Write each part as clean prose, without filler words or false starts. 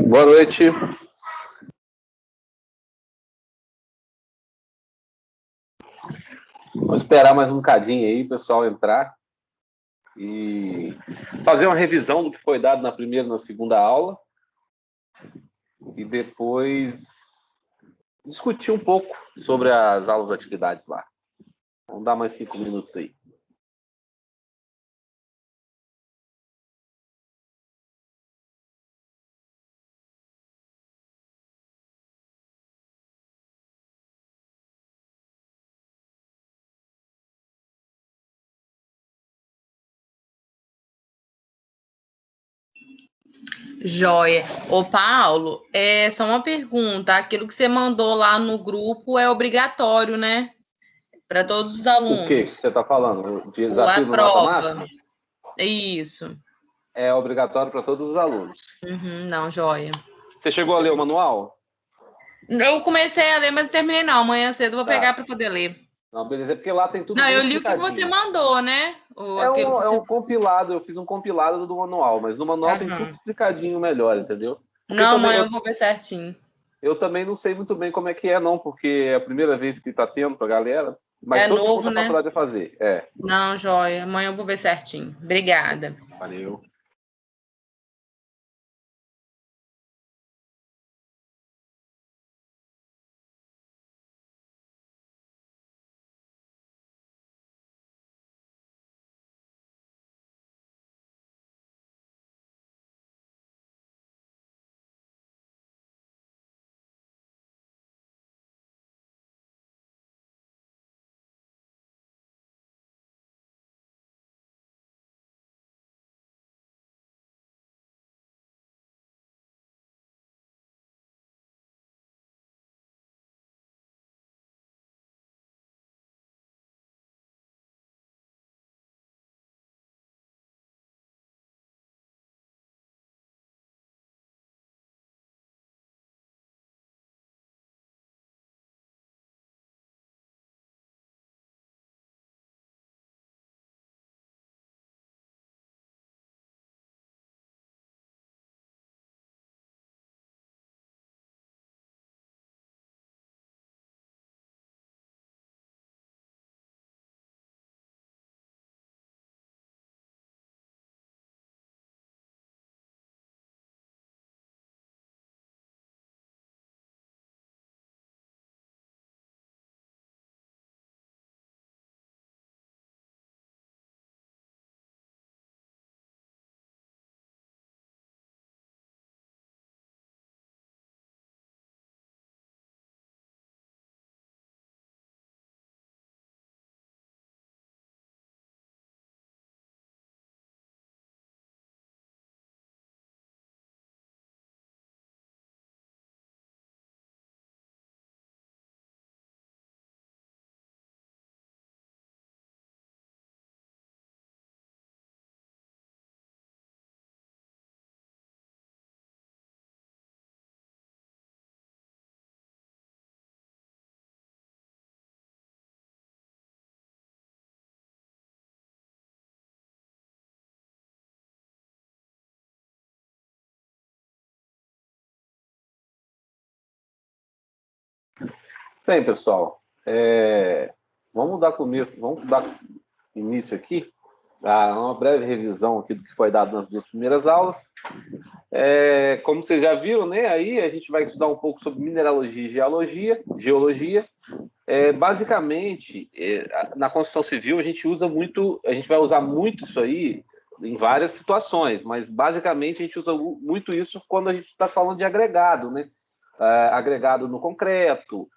Boa noite. Vou esperar mais um bocadinho aí, o pessoal entrar e fazer uma revisão do que foi dado na primeira e na segunda aula e depois discutir um pouco sobre as aulas atividades lá. Vamos dar mais 5 minutos aí. Joia. Ô, Paulo, só uma pergunta. Aquilo que você mandou lá no grupo é obrigatório, né? Para todos os alunos. O que você está falando? De A desafio do nota máxima? Isso. É obrigatório para todos os alunos. Não, joia. Você chegou a ler o manual? Eu comecei a ler, mas não terminei não. Amanhã cedo eu vou pegar para poder ler. Não, beleza, é porque lá tem tudo. Não, eu li o que você mandou, né? Um compilado, eu fiz um compilado do manual, mas no manual tem tudo explicadinho melhor, entendeu? Porque não, amanhã eu vou ver certinho. Eu também não sei muito bem como é que é, não, porque é a primeira vez que está tendo para a galera. Mas todo mundo da faculdade vai fazer. Não, joia. Amanhã eu vou ver certinho. Obrigada. Valeu. Bem, pessoal, vamos dar início aqui a uma breve revisão aqui do que foi dado nas duas primeiras aulas. Como vocês já viram, né, aí a gente vai estudar um pouco sobre mineralogia e geologia. Basicamente, na construção civil a gente vai usar muito isso aí em várias situações, mas basicamente a gente usa muito isso quando a gente está falando de agregado, né? Agregado no concreto,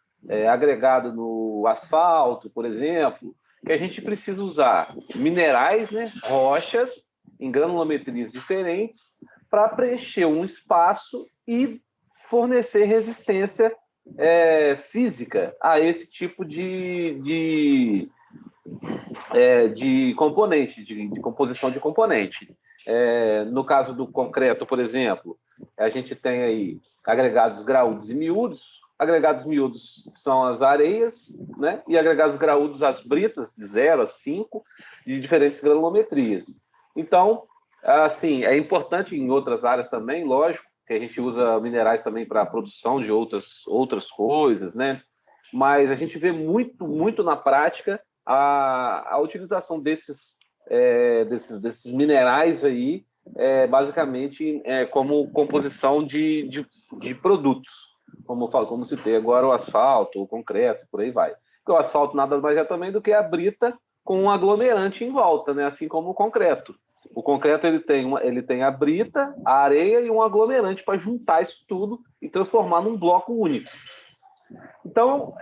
agregado no asfalto, por exemplo, que a gente precisa usar minerais, né, rochas, em granulometrias diferentes, para preencher um espaço e fornecer resistência física a esse tipo de componente, de composição de componente. No caso do concreto, por exemplo, a gente tem aí agregados graúdos e miúdos. Agregados miúdos são as areias, né? E agregados graúdos as britas, de 0 a 5, de diferentes granulometrias. Então, assim, é importante em outras áreas também, lógico, que a gente usa minerais também para a produção de outras coisas, né? Mas a gente vê muito na prática a utilização desses minerais aí, basicamente como composição de produtos, como citei agora, o asfalto, o concreto, por aí vai. Porque o asfalto nada mais é também do que a brita com um aglomerante em volta, né? Assim como o concreto. O concreto ele tem a brita, a areia e um aglomerante para juntar isso tudo e transformar num bloco único. Então,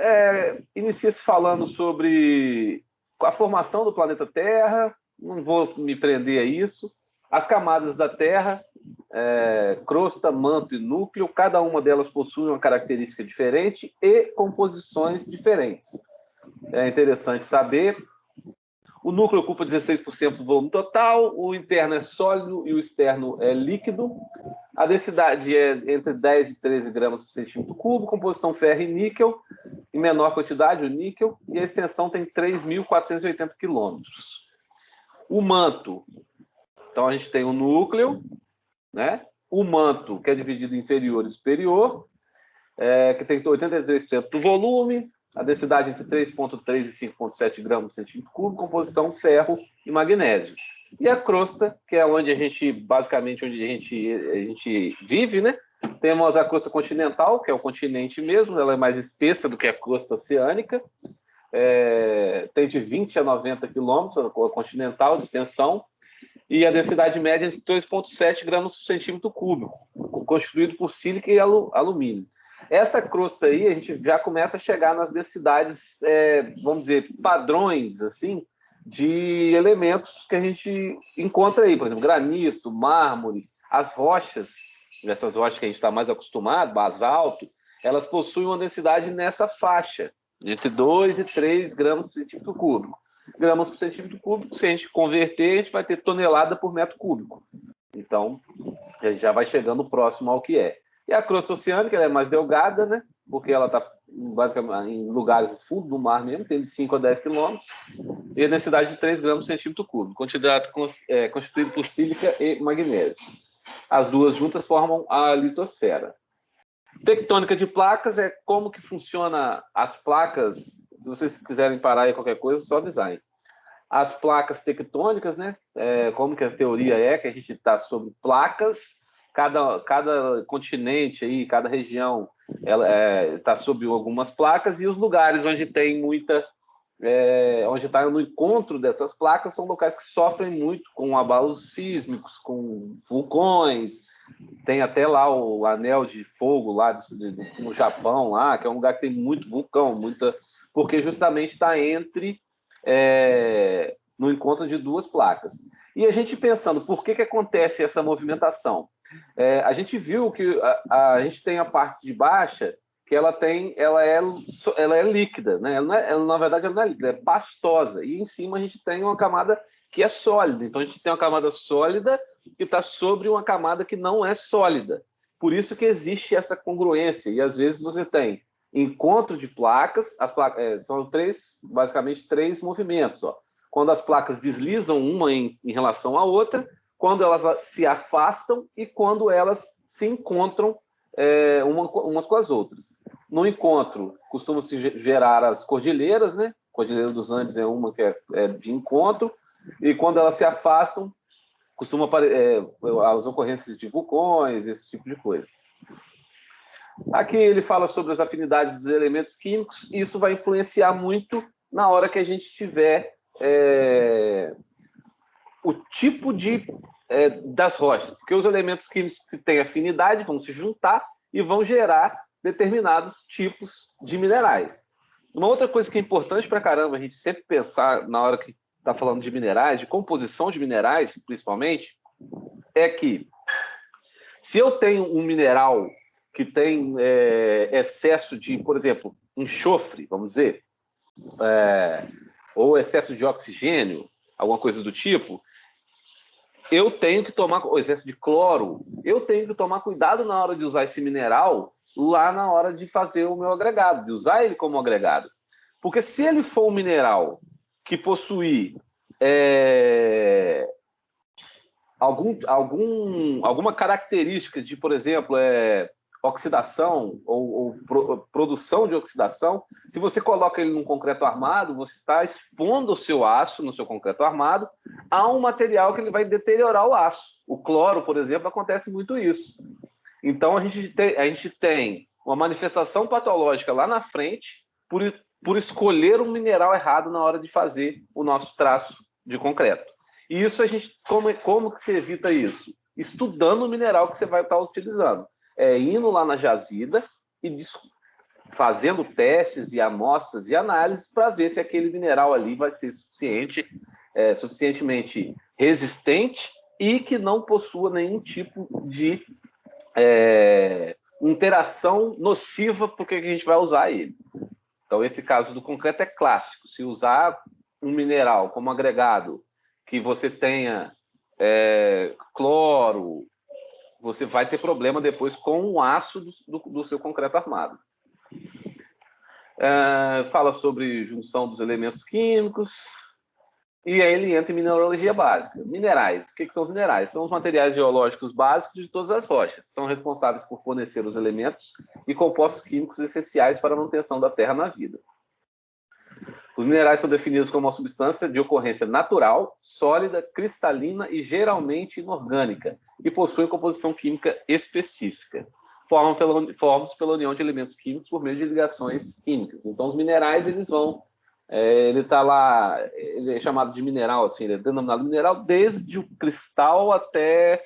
inicia-se falando sobre a formação do planeta Terra, não vou me prender a isso, as camadas da Terra, crosta, manto e núcleo, cada uma delas possui uma característica diferente e composições diferentes. É interessante saber. O núcleo ocupa 16% do volume total, o interno é sólido e o externo é líquido. A densidade é entre 10 e 13 gramas por centímetro cúbico, composição ferro e níquel, em menor quantidade o níquel, e a extensão tem 3.480 quilômetros. O manto, então a gente tem o núcleo, né? O manto, que é dividido em inferior e superior, que tem 83% do volume, a densidade entre 3,3 e 5,7 gramas por centímetro cúbico, composição ferro e magnésio. E a crosta, que é onde a gente, basicamente, onde a gente vive, né? Temos a crosta continental, que é o continente mesmo, ela é mais espessa do que a crosta oceânica, tem de 20 a 90 quilômetros, a continental de extensão, e a densidade média é de 2,7 gramas por centímetro cúbico, constituído por sílica e alumínio. Essa crosta aí, a gente já começa a chegar nas densidades, vamos dizer, padrões, assim, de elementos que a gente encontra aí, por exemplo, granito, mármore, as rochas, essas rochas que a gente está mais acostumado, basalto, elas possuem uma densidade nessa faixa, entre 2 e 3 gramas por centímetro cúbico. Gramas por centímetro cúbico, se a gente converter, a gente vai ter tonelada por metro cúbico. Então, a gente já vai chegando próximo ao que é. E a crosta oceânica, ela é mais delgada, né? Porque ela está basicamente em lugares no fundo do mar mesmo, tem de 5 a 10 quilômetros, e a densidade de 3 gramas por centímetro cúbico, constituído por sílica e magnésio. As duas juntas formam a litosfera. Tectônica de placas é como que funciona as placas. Se vocês quiserem parar aí qualquer coisa, só avisarem. As placas tectônicas, né? Como que a teoria é que a gente está sobre placas. Cada continente aí, cada região, ela está sob algumas placas, e os lugares onde tem onde está no encontro dessas placas são locais que sofrem muito com abalos sísmicos, com vulcões. Tem até lá o anel de fogo lá no Japão, lá, que é um lugar que tem muito vulcão, porque justamente está no encontro de duas placas. E a gente pensando, por que acontece essa movimentação? A gente viu que a gente tem a parte de baixa, que ela é líquida, né? Na verdade, ela não é líquida, é pastosa. E em cima a gente tem uma camada que é sólida. Então a gente tem uma camada sólida que está sobre uma camada que não é sólida. Por isso que existe essa congruência. E às vezes você tem encontro de placas, são basicamente três movimentos. Ó. Quando as placas deslizam uma em relação à outra, quando elas se afastam e quando elas se encontram umas com as outras. No encontro, costuma-se gerar as cordilheiras, né? Cordilheira dos Andes é uma que é de encontro, e quando elas se afastam, costuma as ocorrências de vulcões, esse tipo de coisa. Aqui ele fala sobre as afinidades dos elementos químicos, e isso vai influenciar muito na hora que a gente tiver o tipo das rochas, porque os elementos químicos que têm afinidade vão se juntar e vão gerar determinados tipos de minerais. Uma outra coisa que é importante para caramba a gente sempre pensar na hora que está falando de minerais, de composição de minerais, principalmente, é que se eu tenho um mineral que tem excesso de, por exemplo, enxofre, vamos dizer, ou excesso de oxigênio, alguma coisa do tipo, eu tenho que tomar, o excesso de cloro, eu tenho que tomar cuidado na hora de usar esse mineral lá na hora de fazer o meu agregado, de usar ele como agregado. Porque se ele for um mineral que possui alguma característica de, por exemplo, oxidação ou produção de oxidação, se você coloca ele num concreto armado, você está expondo o seu aço no seu concreto armado a um material que ele vai deteriorar o aço. O cloro, por exemplo, acontece muito isso. Então, a gente tem uma manifestação patológica lá na frente por escolher um mineral errado na hora de fazer o nosso traço de concreto. E isso como que se evita isso? Estudando o mineral que você vai estar utilizando. Indo lá na jazida e fazendo testes e amostras e análises para ver se aquele mineral ali vai ser suficientemente resistente e que não possua nenhum tipo de interação nociva porque a gente vai usar ele. Então, esse caso do concreto é clássico. Se usar um mineral como agregado que você tenha cloro, você vai ter problema depois com o aço do seu concreto armado. Fala sobre junção dos elementos químicos, e aí ele entra em mineralogia básica. Minerais. O que são os minerais? São os materiais geológicos básicos de todas as rochas. São responsáveis por fornecer os elementos e compostos químicos essenciais para a manutenção da Terra na vida. Os minerais são definidos como uma substância de ocorrência natural, sólida, cristalina e geralmente inorgânica, e possuem composição química específica. Formados pela união de elementos químicos por meio de ligações químicas. Então, os minerais, eles vão... ele está lá, ele é chamado de mineral, assim, ele é denominado mineral desde o cristal até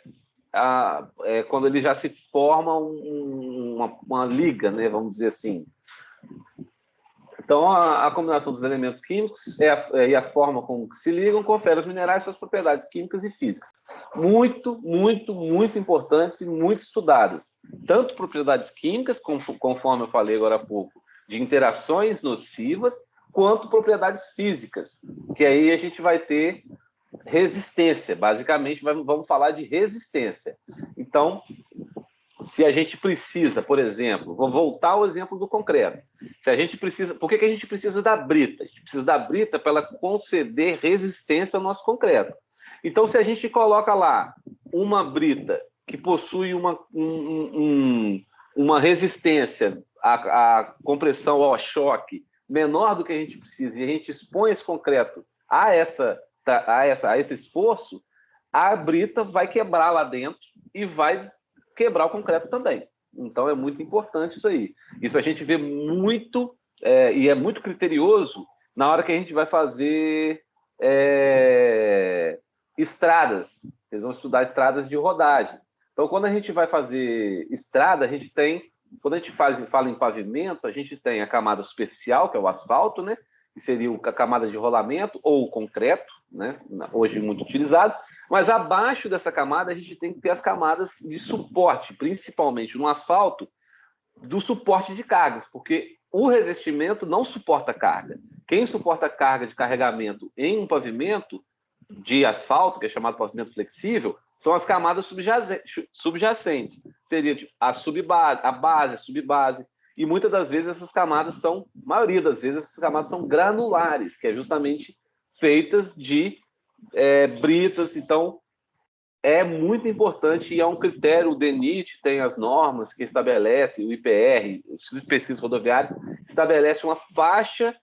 quando ele já se forma uma liga, né, vamos dizer assim. Então, a combinação dos elementos químicos e a forma como se ligam confere aos minerais suas propriedades químicas e físicas. Muito, muito, muito importantes e muito estudadas. Tanto propriedades químicas, conforme eu falei agora há pouco, de interações nocivas, quanto propriedades físicas, que aí a gente vai ter resistência. Basicamente, vamos falar de resistência. Então, se a gente precisa, por exemplo, vou voltar ao exemplo do concreto. Se a gente precisa, por que a gente precisa da brita? A gente precisa da brita para ela conceder resistência ao nosso concreto. Então, se a gente coloca lá uma brita que possui uma resistência à compressão, ao choque, menor do que a gente precisa, e a gente expõe esse concreto a esse esforço, a brita vai quebrar lá dentro e vai quebrar o concreto também. Então, é muito importante isso aí. Isso a gente vê muito, e é muito criterioso, na hora que a gente vai fazer estradas. Eles vão estudar estradas de rodagem. Então, quando a gente vai fazer estrada, a gente tem... Quando a gente fala em pavimento, a gente tem a camada superficial, que é o asfalto, né? Que seria a camada de rolamento ou o concreto, né? Hoje muito utilizado. Mas abaixo dessa camada, a gente tem que ter as camadas de suporte, principalmente no asfalto, do suporte de cargas, porque o revestimento não suporta carga. Quem suporta carga de carregamento em um pavimento de asfalto, que é chamado pavimento flexível, são as camadas subjacentes. Seria tipo, a subbase, a base, a subbase. E muitas das vezes essas camadas são, maioria das vezes, essas camadas são granulares, que é justamente feitas de britas. Então, é muito importante e é um critério, o DENIT tem as normas que estabelece, o IPR, o Instituto de Pesquisas Rodoviárias, estabelece uma faixa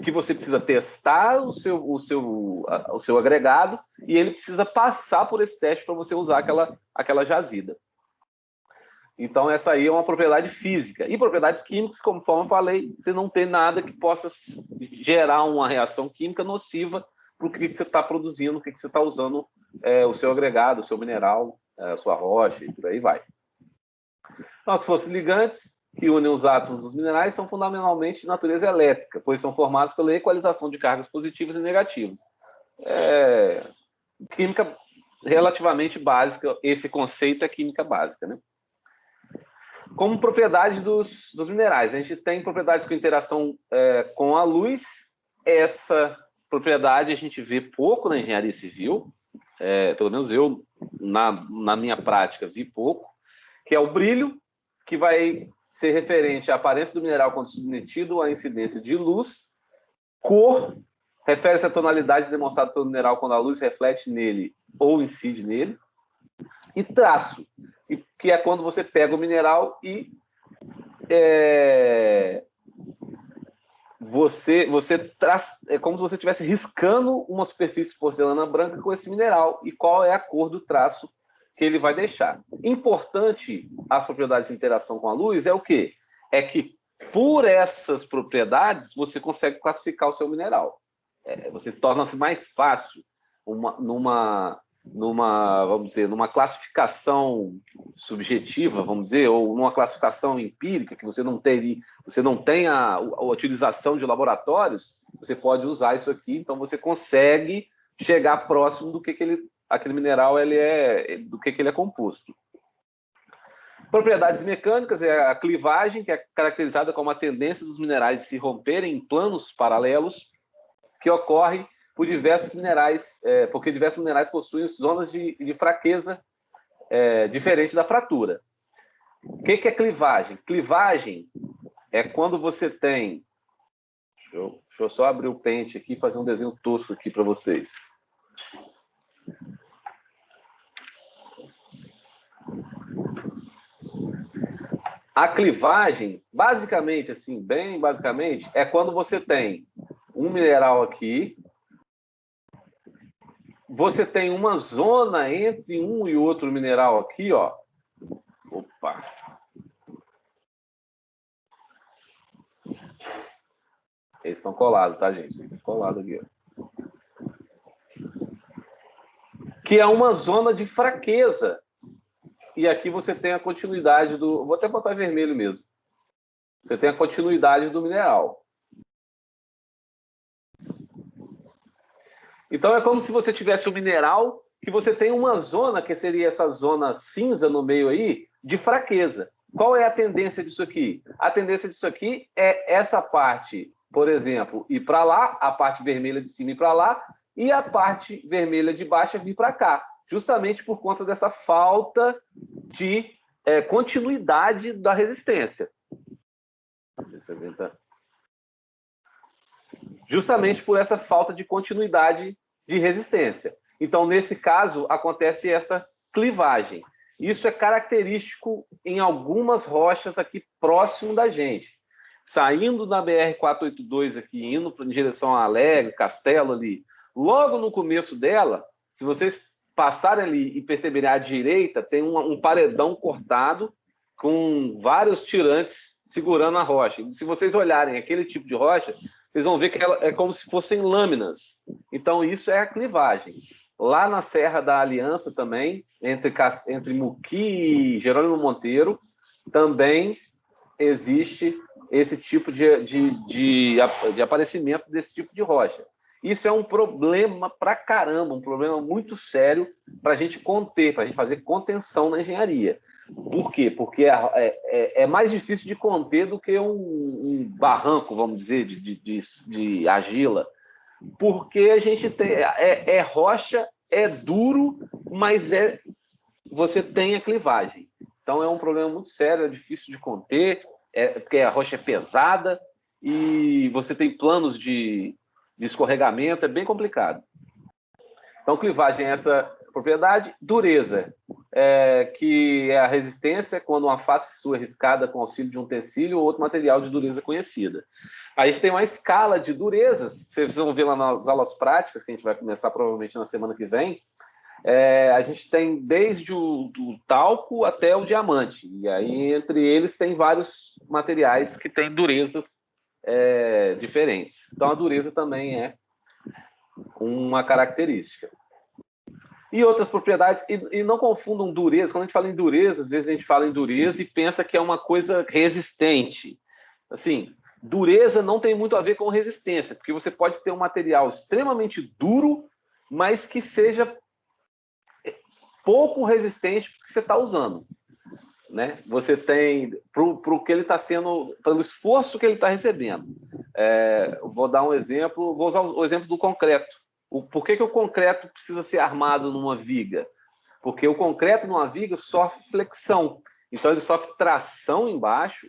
que você precisa testar o seu agregado e ele precisa passar por esse teste para você usar aquela jazida. Então, essa aí é uma propriedade física. E propriedades químicas, conforme eu falei, você não tem nada que possa gerar uma reação química nociva para o que você está produzindo, o que você está usando o seu agregado, o seu mineral, a sua rocha e por aí vai. Então, as forças ligantes que unem os átomos dos minerais são fundamentalmente de natureza elétrica, pois são formados pela equalização de cargas positivas e negativas. Química relativamente básica, esse conceito é química básica, né? Como propriedade dos minerais, a gente tem propriedades com interação com a luz. Essa propriedade a gente vê pouco na engenharia civil, pelo menos eu, na minha prática, vi pouco, que é o brilho, que vai ser referente à aparência do mineral quando submetido à incidência de luz, cor refere-se à tonalidade demonstrada pelo mineral quando a luz reflete nele ou incide nele. E traço, que é quando você pega o mineral e você traz, é como se você estivesse riscando uma superfície de porcelana branca com esse mineral, e qual é a cor do traço que ele vai deixar. Importante as propriedades de interação com a luz é o quê? É que por essas propriedades você consegue classificar o seu mineral. Você torna-se mais fácil vamos dizer, numa classificação subjetiva, vamos dizer, ou numa classificação empírica, que você não tem a utilização de laboratórios, você pode usar isso aqui, então você consegue chegar próximo do que aquele mineral do que ele é composto. Propriedades mecânicas é a clivagem, que é caracterizada como a tendência dos minerais de se romperem em planos paralelos, que ocorre porque diversos minerais possuem zonas de fraqueza diferente da fratura. O que é clivagem? Clivagem é quando você tem... Deixa eu só abrir o pente aqui e fazer um desenho tosco aqui para vocês. A clivagem, basicamente, assim, bem basicamente, é quando você tem um mineral aqui, você tem uma zona entre um e outro mineral aqui, ó. Opa! Eles estão colados, tá, gente? Colado aqui, ó. Que é uma zona de fraqueza. E aqui você tem a continuidade do... Vou até botar vermelho mesmo. Você tem a continuidade do mineral. Então, é como se você tivesse um mineral que você tem uma zona, que seria essa zona cinza no meio aí, de fraqueza. Qual é a tendência disso aqui? A tendência disso aqui é essa parte, por exemplo, ir para lá, a parte vermelha de cima ir para lá, e a parte vermelha de baixo vir para cá, justamente por conta dessa falta de continuidade da resistência. Deixa eu tentar. Justamente por essa falta de continuidade de resistência. Então, nesse caso, acontece essa clivagem. Isso é característico em algumas rochas aqui próximo da gente. Saindo da BR-482 aqui, indo em direção a Alegre, Castelo ali, logo no começo dela, se vocês passarem ali e perceberem à direita, tem um paredão cortado com vários tirantes segurando a rocha. Se vocês olharem aquele tipo de rocha, vocês vão ver que ela é como se fossem lâminas. Então, isso é a clivagem. Lá na Serra da Aliança também, entre Muqui e Jerônimo Monteiro, também existe esse tipo de aparecimento desse tipo de rocha. Isso é um problema pra caramba, um problema muito sério para a gente conter, para a gente fazer contenção na engenharia. Por quê? Porque é mais difícil de conter do que um barranco, vamos dizer, de argila. Porque a gente tem... rocha, é duro, mas você tem a clivagem. Então é um problema muito sério, é difícil de conter, porque a rocha é pesada e você tem planos de escorregamento, é bem complicado. Então, clivagem é essa propriedade. Dureza, que é a resistência quando uma face sua é riscada com auxílio de um tecido ou outro material de dureza conhecida. A gente tem uma escala de durezas, que vocês vão ver lá nas aulas práticas, que a gente vai começar provavelmente na semana que vem. A gente tem desde o talco até o diamante. E aí, entre eles, tem vários materiais que têm durezas diferentes. Então, a dureza também é uma característica. E outras propriedades, e não confundam dureza. Quando a gente fala em dureza, às vezes a gente fala em dureza e pensa que é uma coisa resistente. Assim, dureza não tem muito a ver com resistência, porque você pode ter um material extremamente duro, mas que seja pouco resistente para o que você está usando. Né? Você tem, para o que ele está sendo, pelo esforço que ele está recebendo. Vou dar um exemplo, vou usar o exemplo do concreto. Por que o concreto precisa ser armado numa viga? Porque o concreto numa viga sofre flexão. Então, ele sofre tração embaixo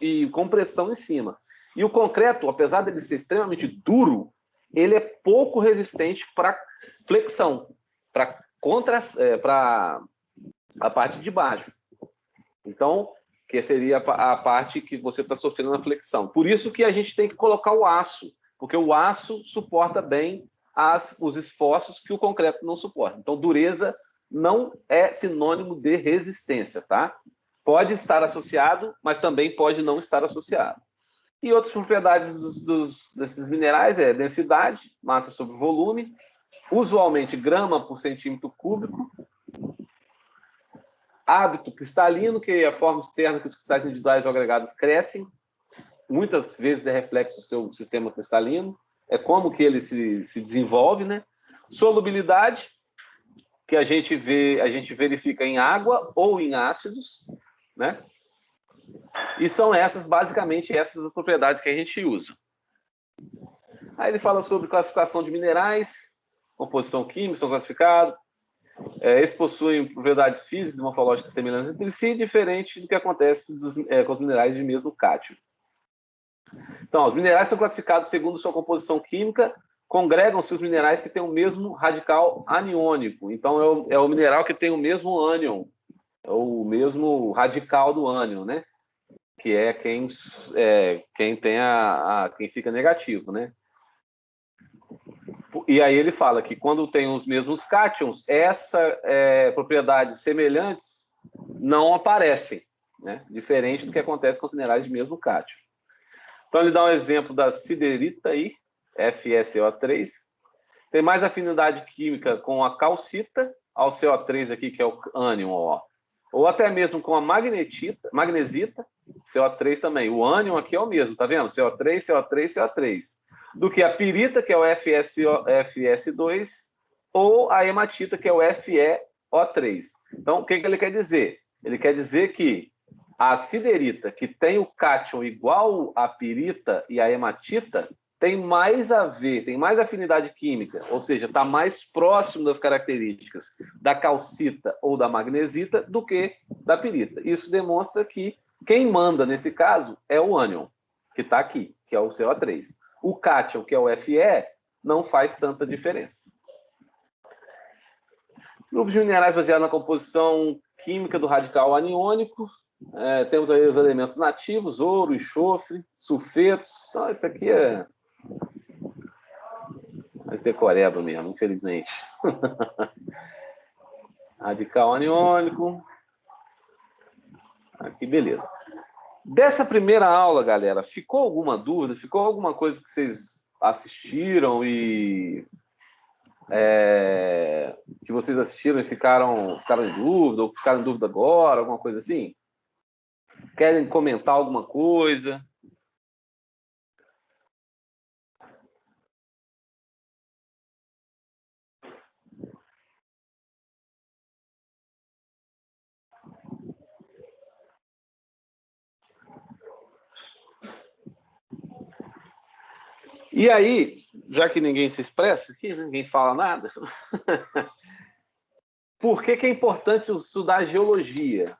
e compressão em cima. E o concreto, apesar de ele ser extremamente duro, ele é pouco resistente para flexão, para a parte de baixo. Então, que seria a parte que você está sofrendo na flexão. Por isso que a gente tem que colocar o aço, porque o aço suporta bem os esforços que o concreto não suporta. Então, dureza não é sinônimo de resistência, tá? Pode estar associado, mas também pode não estar associado. E outras propriedades desses minerais é densidade, massa sobre volume, usualmente grama por centímetro cúbico, hábito cristalino, que é a forma externa que os cristais individuais ou agregados crescem, muitas vezes é reflexo do seu sistema cristalino, é como que ele se desenvolve, né? Solubilidade, que a gente verifica em água ou em ácidos, né? E são basicamente essas as propriedades que a gente usa. Aí ele fala sobre classificação de minerais, composição química, são classificados. Eles possuem propriedades físicas e morfológicas semelhantes entre si, diferente do que acontece com os minerais de mesmo cátion. Então, os minerais são classificados segundo sua composição química, congregam-se os minerais que têm o mesmo radical aniônico. Então, é o mineral que tem o mesmo ânion, é o mesmo radical do ânion, né? Que é quem tem quem fica negativo, né? E aí ele fala que quando tem os mesmos cátions, propriedades semelhantes não aparecem, né? Diferente do que acontece com os minerais de mesmo cátion. Então ele dá um exemplo da siderita aí, FSO3, tem mais afinidade química com a calcita, ao CO3 aqui, que é o ânion, ó. Ou até mesmo com a magnesita, CO3 também. O ânion aqui é o mesmo, tá vendo? CO3, CO3, CO3. Do que a pirita, que é o FS2, ou a hematita, que é o FeO3. Então, o que ele quer dizer? Ele quer dizer que a siderita, que tem o cátion igual à pirita e a hematita, tem mais a ver, tem mais afinidade química, ou seja, está mais próximo das características da calcita ou da magnesita do que da pirita. Isso demonstra que quem manda nesse caso é o ânion, que está aqui, que é o CO3. O cátion, que é o Fe, não faz tanta diferença. Grupos de minerais baseados na composição química do radical aniônico. Temos aí os elementos nativos, ouro, enxofre, sulfetos. Isso aqui é mais decoreba mesmo, infelizmente. Radical aniônico. Aqui, beleza. Dessa primeira aula, galera, ficou alguma dúvida? Ficou alguma coisa que vocês assistiram e que vocês assistiram e ficaram em dúvida, ou ficaram em dúvida agora, alguma coisa assim? Querem comentar alguma coisa? E aí, já que ninguém se expressa aqui, ninguém fala nada, por que é importante estudar geologia?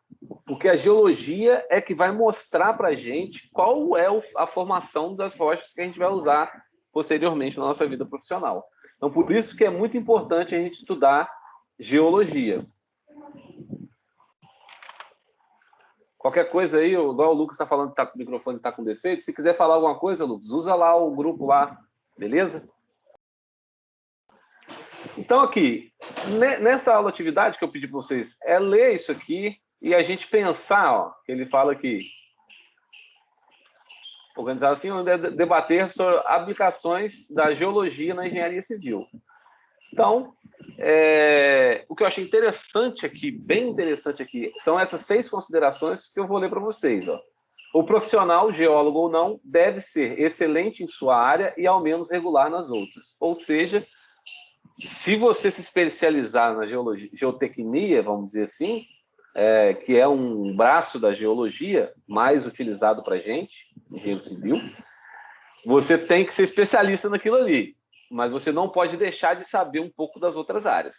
Porque a geologia é que vai mostrar para a gente qual é a formação das rochas que a gente vai usar posteriormente na nossa vida profissional. Então, por isso que é muito importante a gente estudar geologia. Qualquer coisa aí, igual o Lucas está falando que o microfone está com defeito, se quiser falar alguma coisa, Lucas, usa lá o grupo lá, beleza? Então, aqui, nessa aula atividade que eu pedi para vocês, é ler isso aqui e a gente pensar, ó, que ele fala aqui, organizar assim, debater sobre aplicações da geologia na engenharia civil. Então, o que eu achei interessante aqui, bem interessante aqui, são essas 6 considerações que eu vou ler para vocês. Ó. O profissional, geólogo ou não, deve ser excelente em sua área e ao menos regular nas outras. Ou seja, se você se especializar na geotecnia, vamos dizer assim, que é um braço da geologia mais utilizado para a gente, engenheiro civil, você tem que ser especialista naquilo ali, mas você não pode deixar de saber um pouco das outras áreas.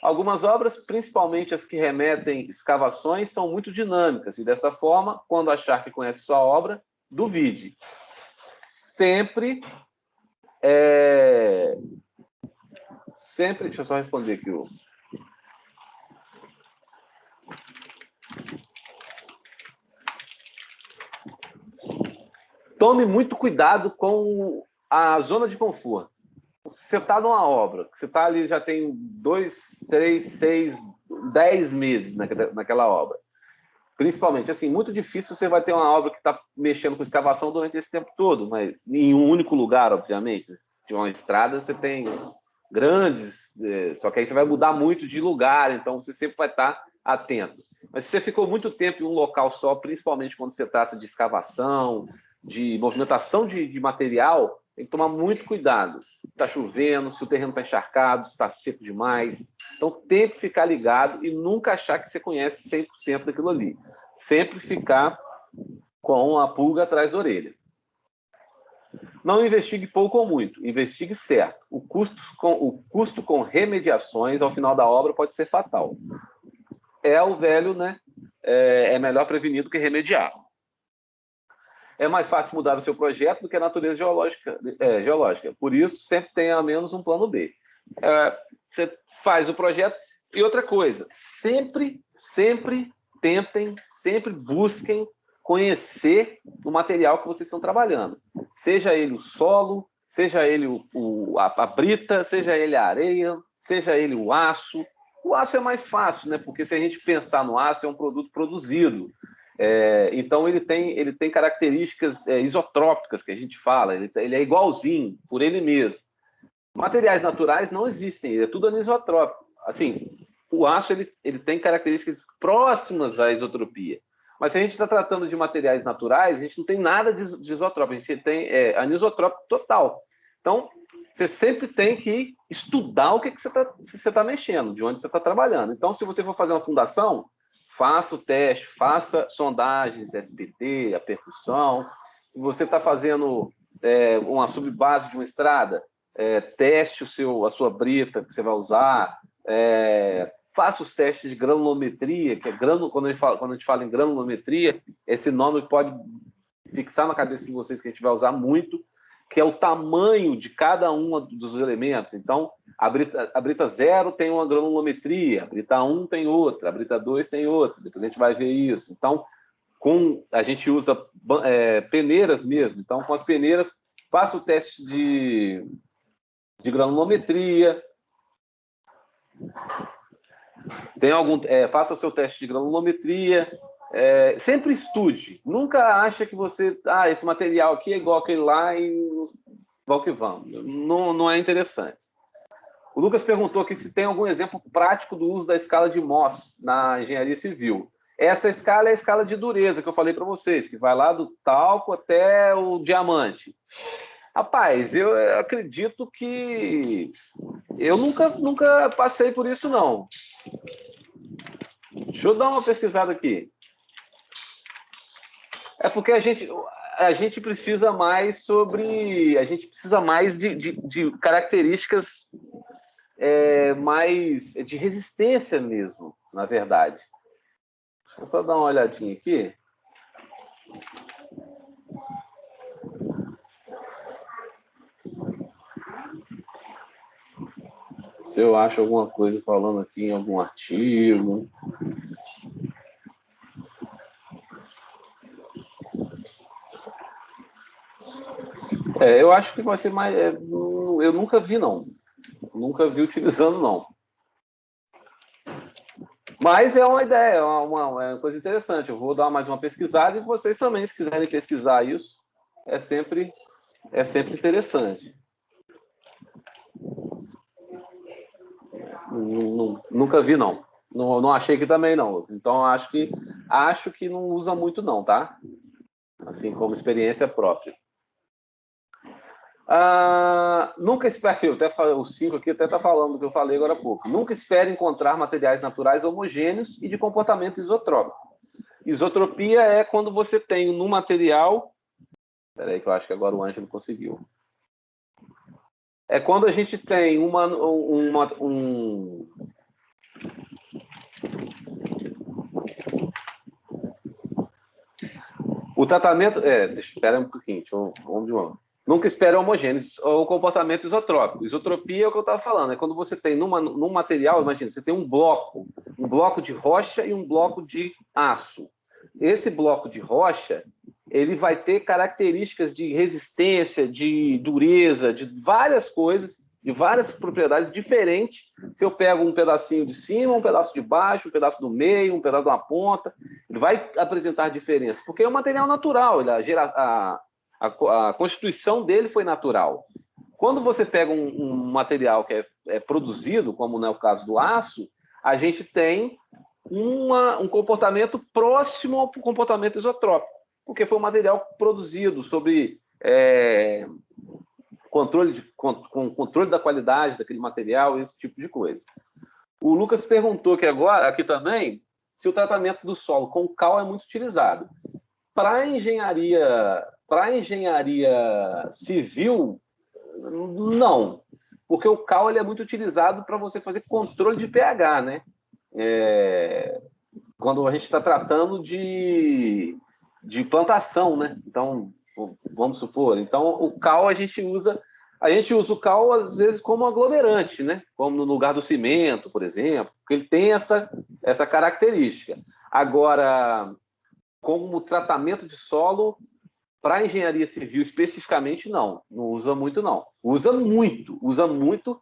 Algumas obras, principalmente as que remetem escavações, são muito dinâmicas, e desta forma, quando achar que conhece sua obra, duvide. Sempre Sempre... Deixa eu só responder aqui. Tome muito cuidado com a zona de conforto. Você está numa obra, você está ali, já tem 2, 3, 6, 10 meses naquela obra. Principalmente, assim, muito difícil você vai ter uma obra que está mexendo com escavação durante esse tempo todo, mas em um único lugar, obviamente. De uma estrada, você tem grandes... Só que aí você vai mudar muito de lugar, então você sempre vai estar atento. Mas se você ficou muito tempo em um local só, principalmente quando se trata de escavação, de movimentação de material, tem que tomar muito cuidado. Está chovendo, se o terreno está encharcado, se está seco demais. Então, tem que ficar ligado e nunca achar que você conhece 100% daquilo ali. Sempre ficar com a pulga atrás da orelha. Não investigue pouco ou muito, investigue certo. O custo com remediações ao final da obra pode ser fatal. É o velho, né? É melhor prevenir do que remediar. É mais fácil mudar o seu projeto do que a natureza geológica. Por isso, sempre tenha ao menos um plano B. Você faz o projeto. E outra coisa, sempre tentem, sempre busquem conhecer o material que vocês estão trabalhando. Seja ele o solo, seja ele a brita, seja ele a areia, seja ele o aço. O aço é mais fácil, né? Porque se a gente pensar no aço, é um produto produzido. Então, ele tem características isotrópicas, que a gente fala, ele é igualzinho, por ele mesmo. Materiais naturais não existem, é tudo anisotrópico. Assim, o aço ele tem características próximas à isotropia. Mas se a gente está tratando de materiais naturais, a gente não tem nada de isotrópico, a gente tem anisotrópico total. Então, você sempre tem que estudar o que você está mexendo, de onde você está trabalhando. Então, se você for fazer uma fundação, faça o teste, faça sondagens, SPT, a percussão. Se você está fazendo uma subbase de uma estrada, teste a sua brita que você vai usar, faça os testes de granulometria, que é quando a gente fala em granulometria, esse nome pode fixar na cabeça de vocês que a gente vai usar muito, que é o tamanho de cada um dos elementos. Então, a brita 0 tem uma granulometria, a brita 1 tem outra, a brita 2 tem outra, depois a gente vai ver isso. Então, a gente usa peneiras mesmo. Então, com as peneiras, faça o teste de granulometria. Faça o seu teste de granulometria. Sempre estude. Nunca ache que esse material aqui é igual aquele lá e vamos que vamos. Não é interessante. O Lucas perguntou aqui se tem algum exemplo prático do uso da escala de Mohs na engenharia civil. Essa escala é a escala de dureza que eu falei para vocês, que vai lá do talco até o diamante. Rapaz, eu acredito que eu nunca passei por isso, não. Deixa eu dar uma pesquisada aqui. É porque a gente precisa mais de características mais de resistência mesmo, na verdade. Deixa eu só dar uma olhadinha aqui. Se eu acho alguma coisa falando aqui em algum artigo. Eu acho que vai ser mais... eu nunca vi, não. Nunca vi utilizando, não. Mas é uma ideia, é uma coisa interessante. Eu vou dar mais uma pesquisada e vocês também, se quiserem pesquisar isso, é sempre interessante. Nunca vi, não. Não achei que também, não. Então, acho que não usa muito, não, tá? Assim, como experiência própria. Nunca espere, o 5 aqui até está falando do que eu falei agora há pouco. Nunca espere encontrar materiais naturais homogêneos e de comportamento isotrópico. Isotropia é quando você tem no material... Espera aí que eu acho que agora o Ângelo conseguiu. É quando a gente tem o tratamento... espera um pouquinho, vamos de novo. Nunca espera homogênese ou comportamento isotrópico. Isotropia é o que eu estava falando, é quando você tem num material, imagina, você tem um bloco de rocha e um bloco de aço. Esse bloco de rocha, ele vai ter características de resistência, de dureza, de várias coisas, de várias propriedades diferentes. Se eu pego um pedacinho de cima, um pedaço de baixo, um pedaço do meio, um pedaço de uma ponta, ele vai apresentar diferença, porque é um material natural, a constituição dele foi natural. Quando você pega um material que é produzido, como não é o caso do aço, a gente tem um comportamento próximo ao comportamento isotrópico, porque foi um material produzido sob controle da qualidade daquele material, esse tipo de coisa. O Lucas perguntou aqui também, se o tratamento do solo com cal é muito utilizado. Para engenharia civil, não, porque o cal ele é muito utilizado para você fazer controle de pH, né? Quando a gente está tratando de plantação, né? Então, vamos supor, então o cal a gente usa o cal às vezes como aglomerante, né? Como no lugar do cimento, por exemplo, porque ele tem essa característica. Agora, como tratamento de solo, para engenharia civil especificamente, não usa muito, não. Usa muito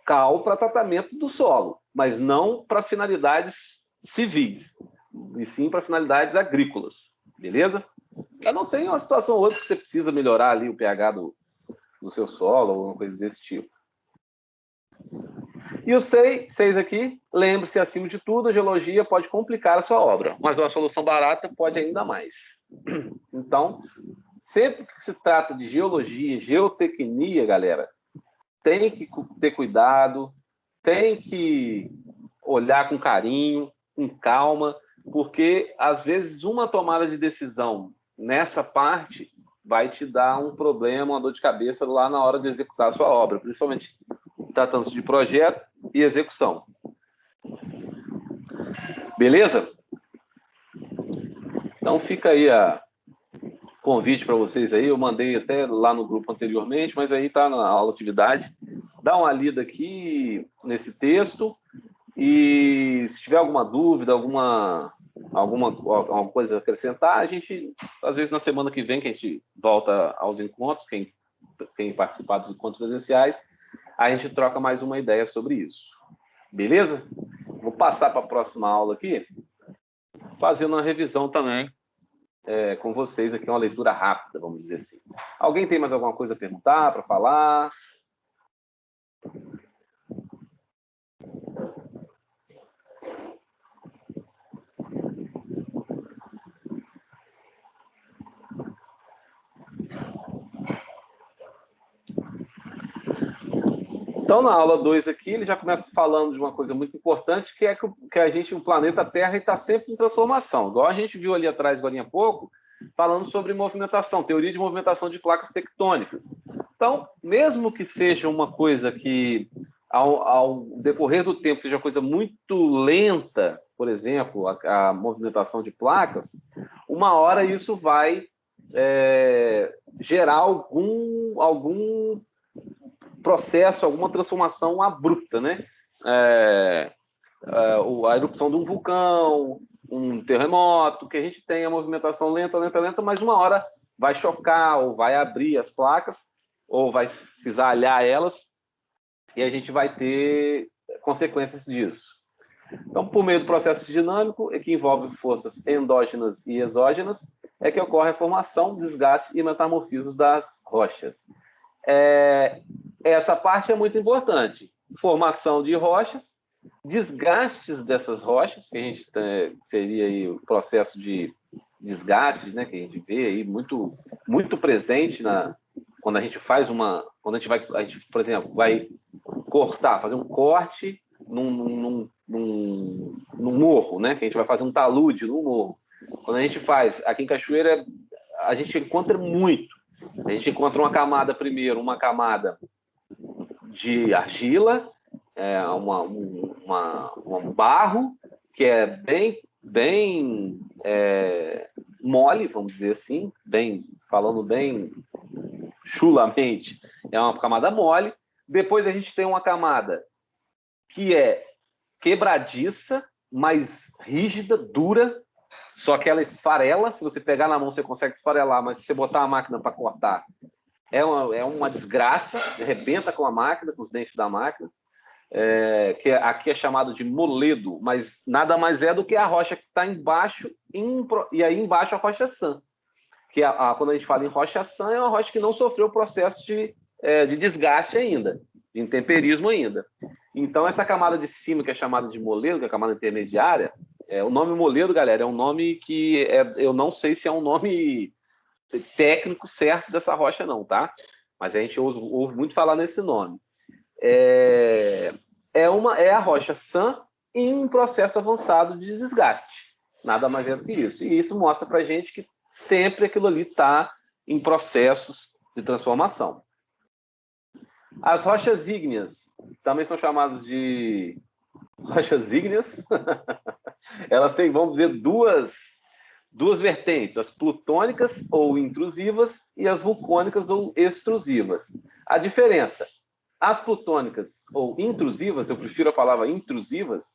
cal para tratamento do solo, mas não para finalidades civis, e sim para finalidades agrícolas, beleza? A não ser em uma situação ou outra que você precisa melhorar ali o pH do seu solo, ou alguma coisa desse tipo. E o 6 aqui, lembre-se, acima de tudo, a geologia pode complicar a sua obra, mas uma solução barata pode ainda mais. Então, sempre que se trata de geologia, geotecnia, galera, tem que ter cuidado, tem que olhar com carinho, com calma, porque, às vezes, uma tomada de decisão nessa parte vai te dar um problema, uma dor de cabeça lá na hora de executar a sua obra, principalmente tratando-se de projeto e execução. Beleza? Então fica aí o convite para vocês aí. Eu mandei até lá no grupo anteriormente, mas aí está na aula atividade. Dá uma lida aqui nesse texto e se tiver alguma dúvida, alguma coisa a acrescentar, a gente, às vezes na semana que vem, que a gente volta aos encontros, quem participar dos encontros presenciais, a gente troca mais uma ideia sobre isso. Beleza? Vou passar para a próxima aula aqui, fazendo uma revisão também com vocês aqui, uma leitura rápida, vamos dizer assim. Alguém tem mais alguma coisa a perguntar, para falar? Então, na aula 2 aqui, ele já começa falando de uma coisa muito importante, que é que o planeta Terra está sempre em transformação. Igual a gente viu ali atrás, agora há pouco, falando sobre movimentação, teoria de movimentação de placas tectônicas. Então, mesmo que seja uma coisa que, ao decorrer do tempo, seja uma coisa muito lenta, por exemplo, a movimentação de placas, uma hora isso vai gerar algum processo, alguma transformação abrupta, né? A erupção de um vulcão, um terremoto, que a gente tem a movimentação lenta, mas uma hora vai chocar, ou vai abrir as placas, ou vai cisalhar elas, e a gente vai ter consequências disso. Então, por meio do processo dinâmico, que envolve forças endógenas e exógenas, é que ocorre a formação, desgaste e metamorfismo das rochas. Essa parte é muito importante. Formação de rochas, desgastes dessas rochas, que a gente seria aí o processo de desgaste, né, que a gente vê aí muito, muito presente quando a gente faz quando a gente, por exemplo, vai fazer um corte num morro, né, que a gente vai fazer um talude no morro. Quando a gente faz, aqui em Cachoeira, a gente encontra muito. A gente encontra uma camada de argila, um barro, que é bem mole, vamos dizer assim, falando bem chulamente, é uma camada mole. Depois a gente tem uma camada que é quebradiça, mais rígida, dura, só que ela esfarela. Se você pegar na mão, você consegue esfarelar, mas se você botar a máquina para cortar, é uma desgraça, arrebenta com a máquina, com os dentes da máquina. Que aqui é chamado de moledo, mas nada mais é do que a rocha que está embaixo, e aí embaixo a rocha sã. Que quando a gente fala em rocha sã, é uma rocha que não sofreu o processo de desgaste ainda, de intemperismo ainda. Então, essa camada de cima, que é chamada de moledo, que é a camada intermediária, o nome moledo, galera, é um nome que eu não sei se é um nome técnico certo dessa rocha, não, tá? Mas a gente ouve muito falar nesse nome. É a rocha sã em um processo avançado de desgaste. Nada mais é do que isso. E isso mostra para a gente que sempre aquilo ali está em processos de transformação. As rochas ígneas também são chamadas de rochas ígneas. Elas têm, vamos dizer, duas vertentes, as plutônicas ou intrusivas e as vulcânicas ou extrusivas. A diferença: as plutônicas ou intrusivas, eu prefiro a palavra intrusivas,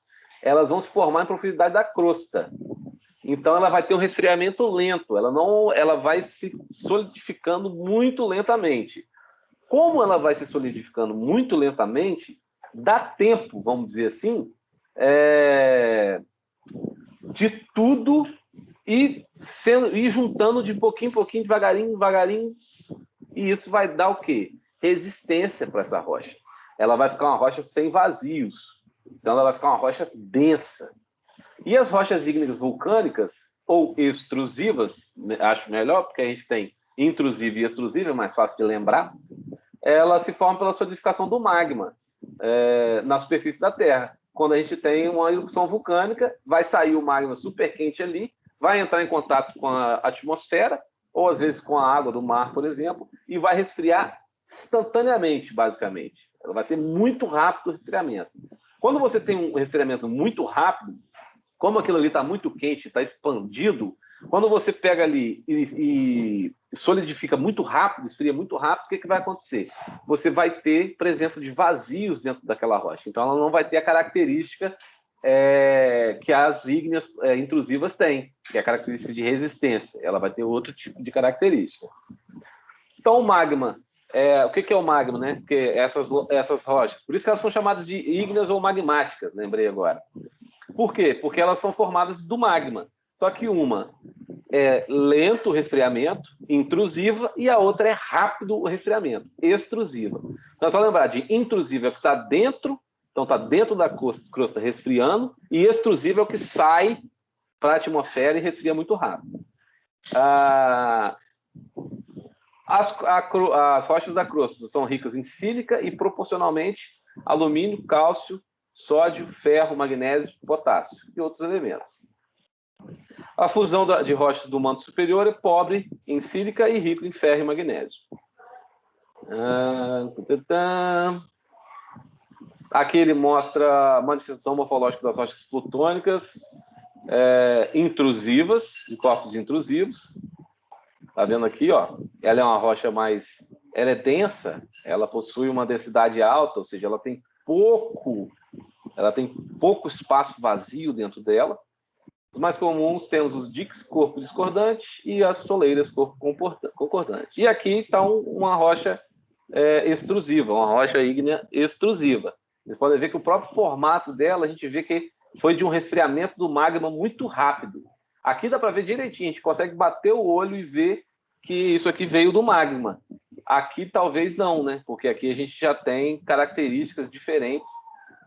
elas vão se formar em profundidade da crosta. Então, ela vai ter um resfriamento lento, ela vai se solidificando muito lentamente. Como ela vai se solidificando muito lentamente, dá tempo, vamos dizer assim, de tudo ir juntando de pouquinho em pouquinho, devagarinho, e isso vai dar o quê? Resistência para essa rocha. Ela vai ficar uma rocha sem vazios. Então, ela vai ficar uma rocha densa. E as rochas ígneas vulcânicas, ou extrusivas, acho melhor, porque a gente tem intrusiva e extrusiva, é mais fácil de lembrar, ela se forma pela solidificação do magma na superfície da Terra. Quando a gente tem uma erupção vulcânica, vai sair o magma super quente ali, vai entrar em contato com a atmosfera, ou às vezes com a água do mar, por exemplo, e vai resfriar instantaneamente, basicamente. Ela vai ser muito rápido o resfriamento. Quando você tem um resfriamento muito rápido, como aquilo ali está muito quente, está expandido, quando você pega ali e solidifica muito rápido, esfria muito rápido, o que vai acontecer? Você vai ter presença de vazios dentro daquela rocha. Então, ela não vai ter a característica que as ígneas intrusivas têm, que é a característica de resistência. Ela vai ter outro tipo de característica. Então, o magma, o que é o magma, né? Porque essas rochas, por isso que elas são chamadas de ígneas ou magmáticas, lembrei agora. Por quê? Porque elas são formadas do magma. Só que uma é lento o resfriamento, intrusiva, e a outra é rápido o resfriamento, extrusiva. Então é só lembrar de intrusiva é o que está dentro, então está dentro da crosta resfriando, e extrusiva é o que sai para a atmosfera e resfria muito rápido. As rochas da crosta são ricas em sílica e proporcionalmente alumínio, cálcio, sódio, ferro, magnésio, potássio e outros elementos. A fusão de rochas do manto superior é pobre em sílica e rico em ferro e magnésio. Aqui ele mostra a manifestação morfológica das rochas plutônicas intrusivas, em corpos intrusivos. Tá vendo aqui, ó? Ela é uma rocha ela é densa, ela possui uma densidade alta, ou seja, ela tem pouco espaço vazio dentro dela. Os mais comuns temos os diques, corpo discordante, e as soleiras, corpo concordante. E aqui está uma rocha extrusiva, uma rocha ígnea extrusiva. Vocês podem ver que o próprio formato dela, a gente vê que foi de um resfriamento do magma muito rápido. Aqui dá para ver direitinho, a gente consegue bater o olho e ver que isso aqui veio do magma. Aqui talvez não, né? Porque aqui a gente já tem características diferentes,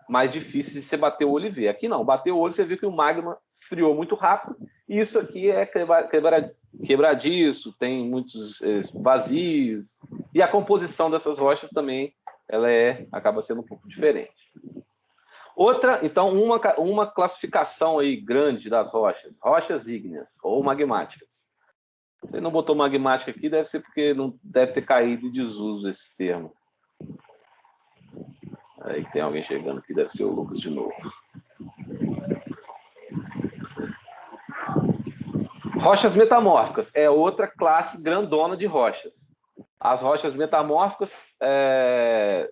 mais difíceis de você bater o olho e ver. Aqui não, bater o olho você vê que o magma esfriou muito rápido, e isso aqui é quebradiço, tem muitos vazios, e a composição dessas rochas também ela acaba sendo um pouco diferente. Outra, então, uma classificação aí grande das rochas ígneas ou magmáticas. Você não botou magmática aqui, deve ser porque não deve ter caído em desuso esse termo. Aí tem alguém chegando aqui, deve ser o Lucas de novo. Rochas metamórficas é outra classe grandona de rochas. As rochas metamórficas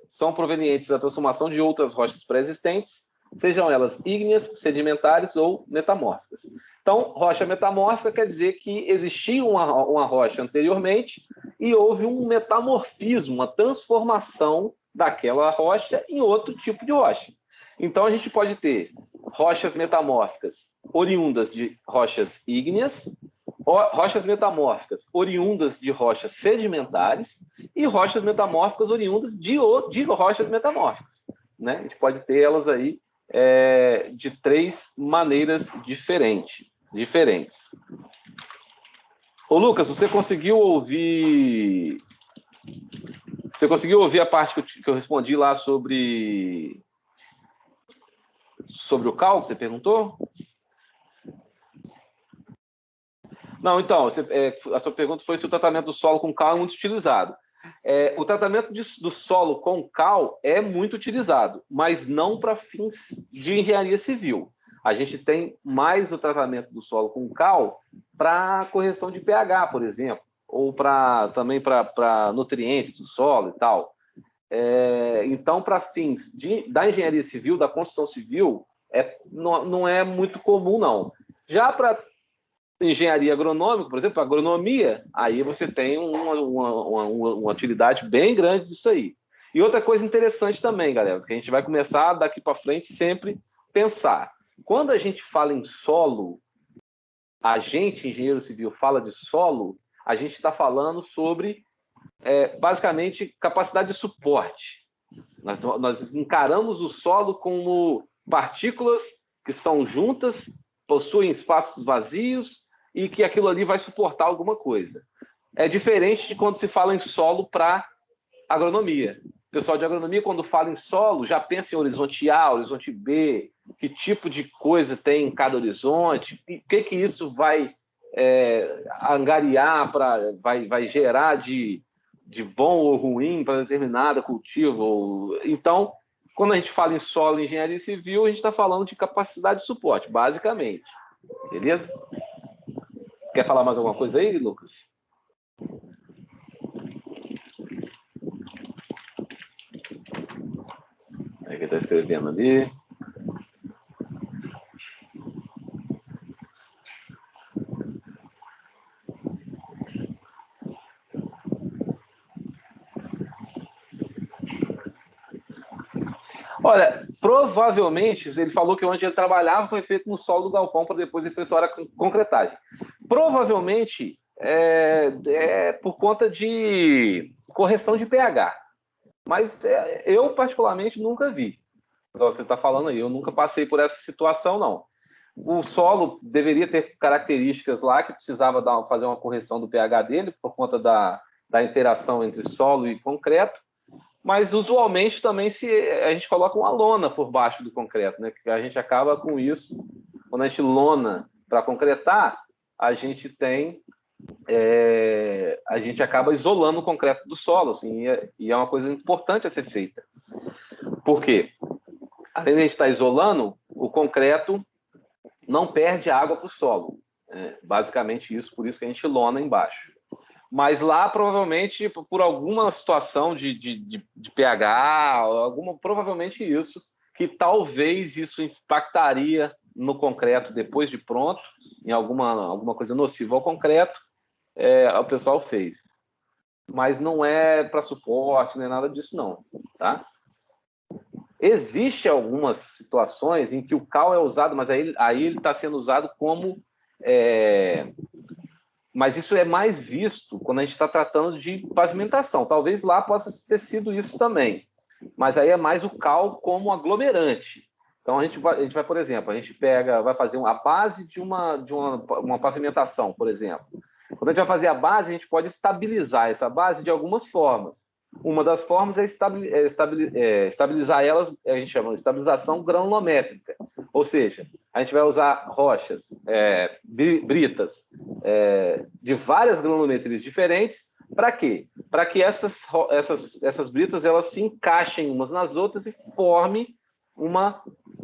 são provenientes da transformação de outras rochas pré-existentes, sejam elas ígneas, sedimentares ou metamórficas. Então, rocha metamórfica quer dizer que existia uma rocha anteriormente e houve um metamorfismo, uma transformação daquela rocha em outro tipo de rocha. Então, a gente pode ter rochas metamórficas oriundas de rochas ígneas, rochas metamórficas oriundas de rochas sedimentares e rochas metamórficas oriundas de rochas metamórficas. Né? A gente pode ter elas aí de 3 maneiras diferentes. Ô, Lucas, você conseguiu ouvir a parte que eu respondi lá sobre o cal, que você perguntou? Não, então, a sua pergunta foi se o tratamento do solo com cal é muito utilizado. O tratamento do solo com cal é muito utilizado, mas não para fins de engenharia civil. A gente tem mais o tratamento do solo com cal para correção de pH, por exemplo, ou também para nutrientes do solo e tal. Então, para fins da engenharia civil, da construção civil, não é muito comum, não. Já para engenharia agronômica, por exemplo, agronomia, aí você tem uma utilidade bem grande disso aí. E outra coisa interessante também, galera, que a gente vai começar daqui para frente sempre pensar. Quando a gente fala em solo, engenheiro civil, fala de solo, a gente está falando sobre, basicamente, capacidade de suporte. Nós encaramos o solo como partículas que são juntas, possuem espaços vazios e que aquilo ali vai suportar alguma coisa. É diferente de quando se fala em solo para agronomia. O pessoal de agronomia, quando fala em solo, já pensa em horizonte A, horizonte B, que tipo de coisa tem em cada horizonte, o que isso vai angariar, vai gerar de bom ou ruim para determinado cultivo. Então, quando a gente fala em solo e engenharia civil, a gente está falando de capacidade de suporte, basicamente. Beleza? Quer falar mais alguma coisa aí, Lucas? Aí quem está escrevendo ali. Olha, provavelmente, ele falou que onde ele trabalhava foi feito no solo do galpão para depois efetuar a concretagem. Provavelmente por conta de correção de pH. Mas eu, particularmente, nunca vi. Você está falando aí, eu nunca passei por essa situação, não. O solo deveria ter características lá que precisava fazer uma correção do pH dele por conta da interação entre solo e concreto. Mas usualmente também a gente coloca uma lona por baixo do concreto, né? Que a gente acaba com isso. Quando a gente lona para concretar, a gente acaba isolando o concreto do solo, assim, e é uma coisa importante a ser feita. Por quê? Além de a gente estar isolando, o concreto não perde água para o solo. Basicamente isso, por isso que a gente lona embaixo. Mas lá, provavelmente, por alguma situação de pH, provavelmente isso, que talvez isso impactaria no concreto depois de pronto, em alguma coisa nociva ao concreto, o pessoal fez. Mas não é para suporte, nem nada disso, não. Tá? Existem algumas situações em que o cal é usado, mas aí ele está sendo usado como... Mas isso é mais visto quando a gente está tratando de pavimentação. Talvez lá possa ter sido isso também. Mas aí é mais o cal como aglomerante. Então, a gente vai, por exemplo, vai fazer a base de uma pavimentação, por exemplo. Quando a gente vai fazer a base, a gente pode estabilizar essa base de algumas formas. Uma das formas é estabilizar elas, a gente chama de estabilização granulométrica. Ou seja, a gente vai usar rochas, britas, de várias granulometrias diferentes. Para quê? Para que essas britas elas se encaixem umas nas outras e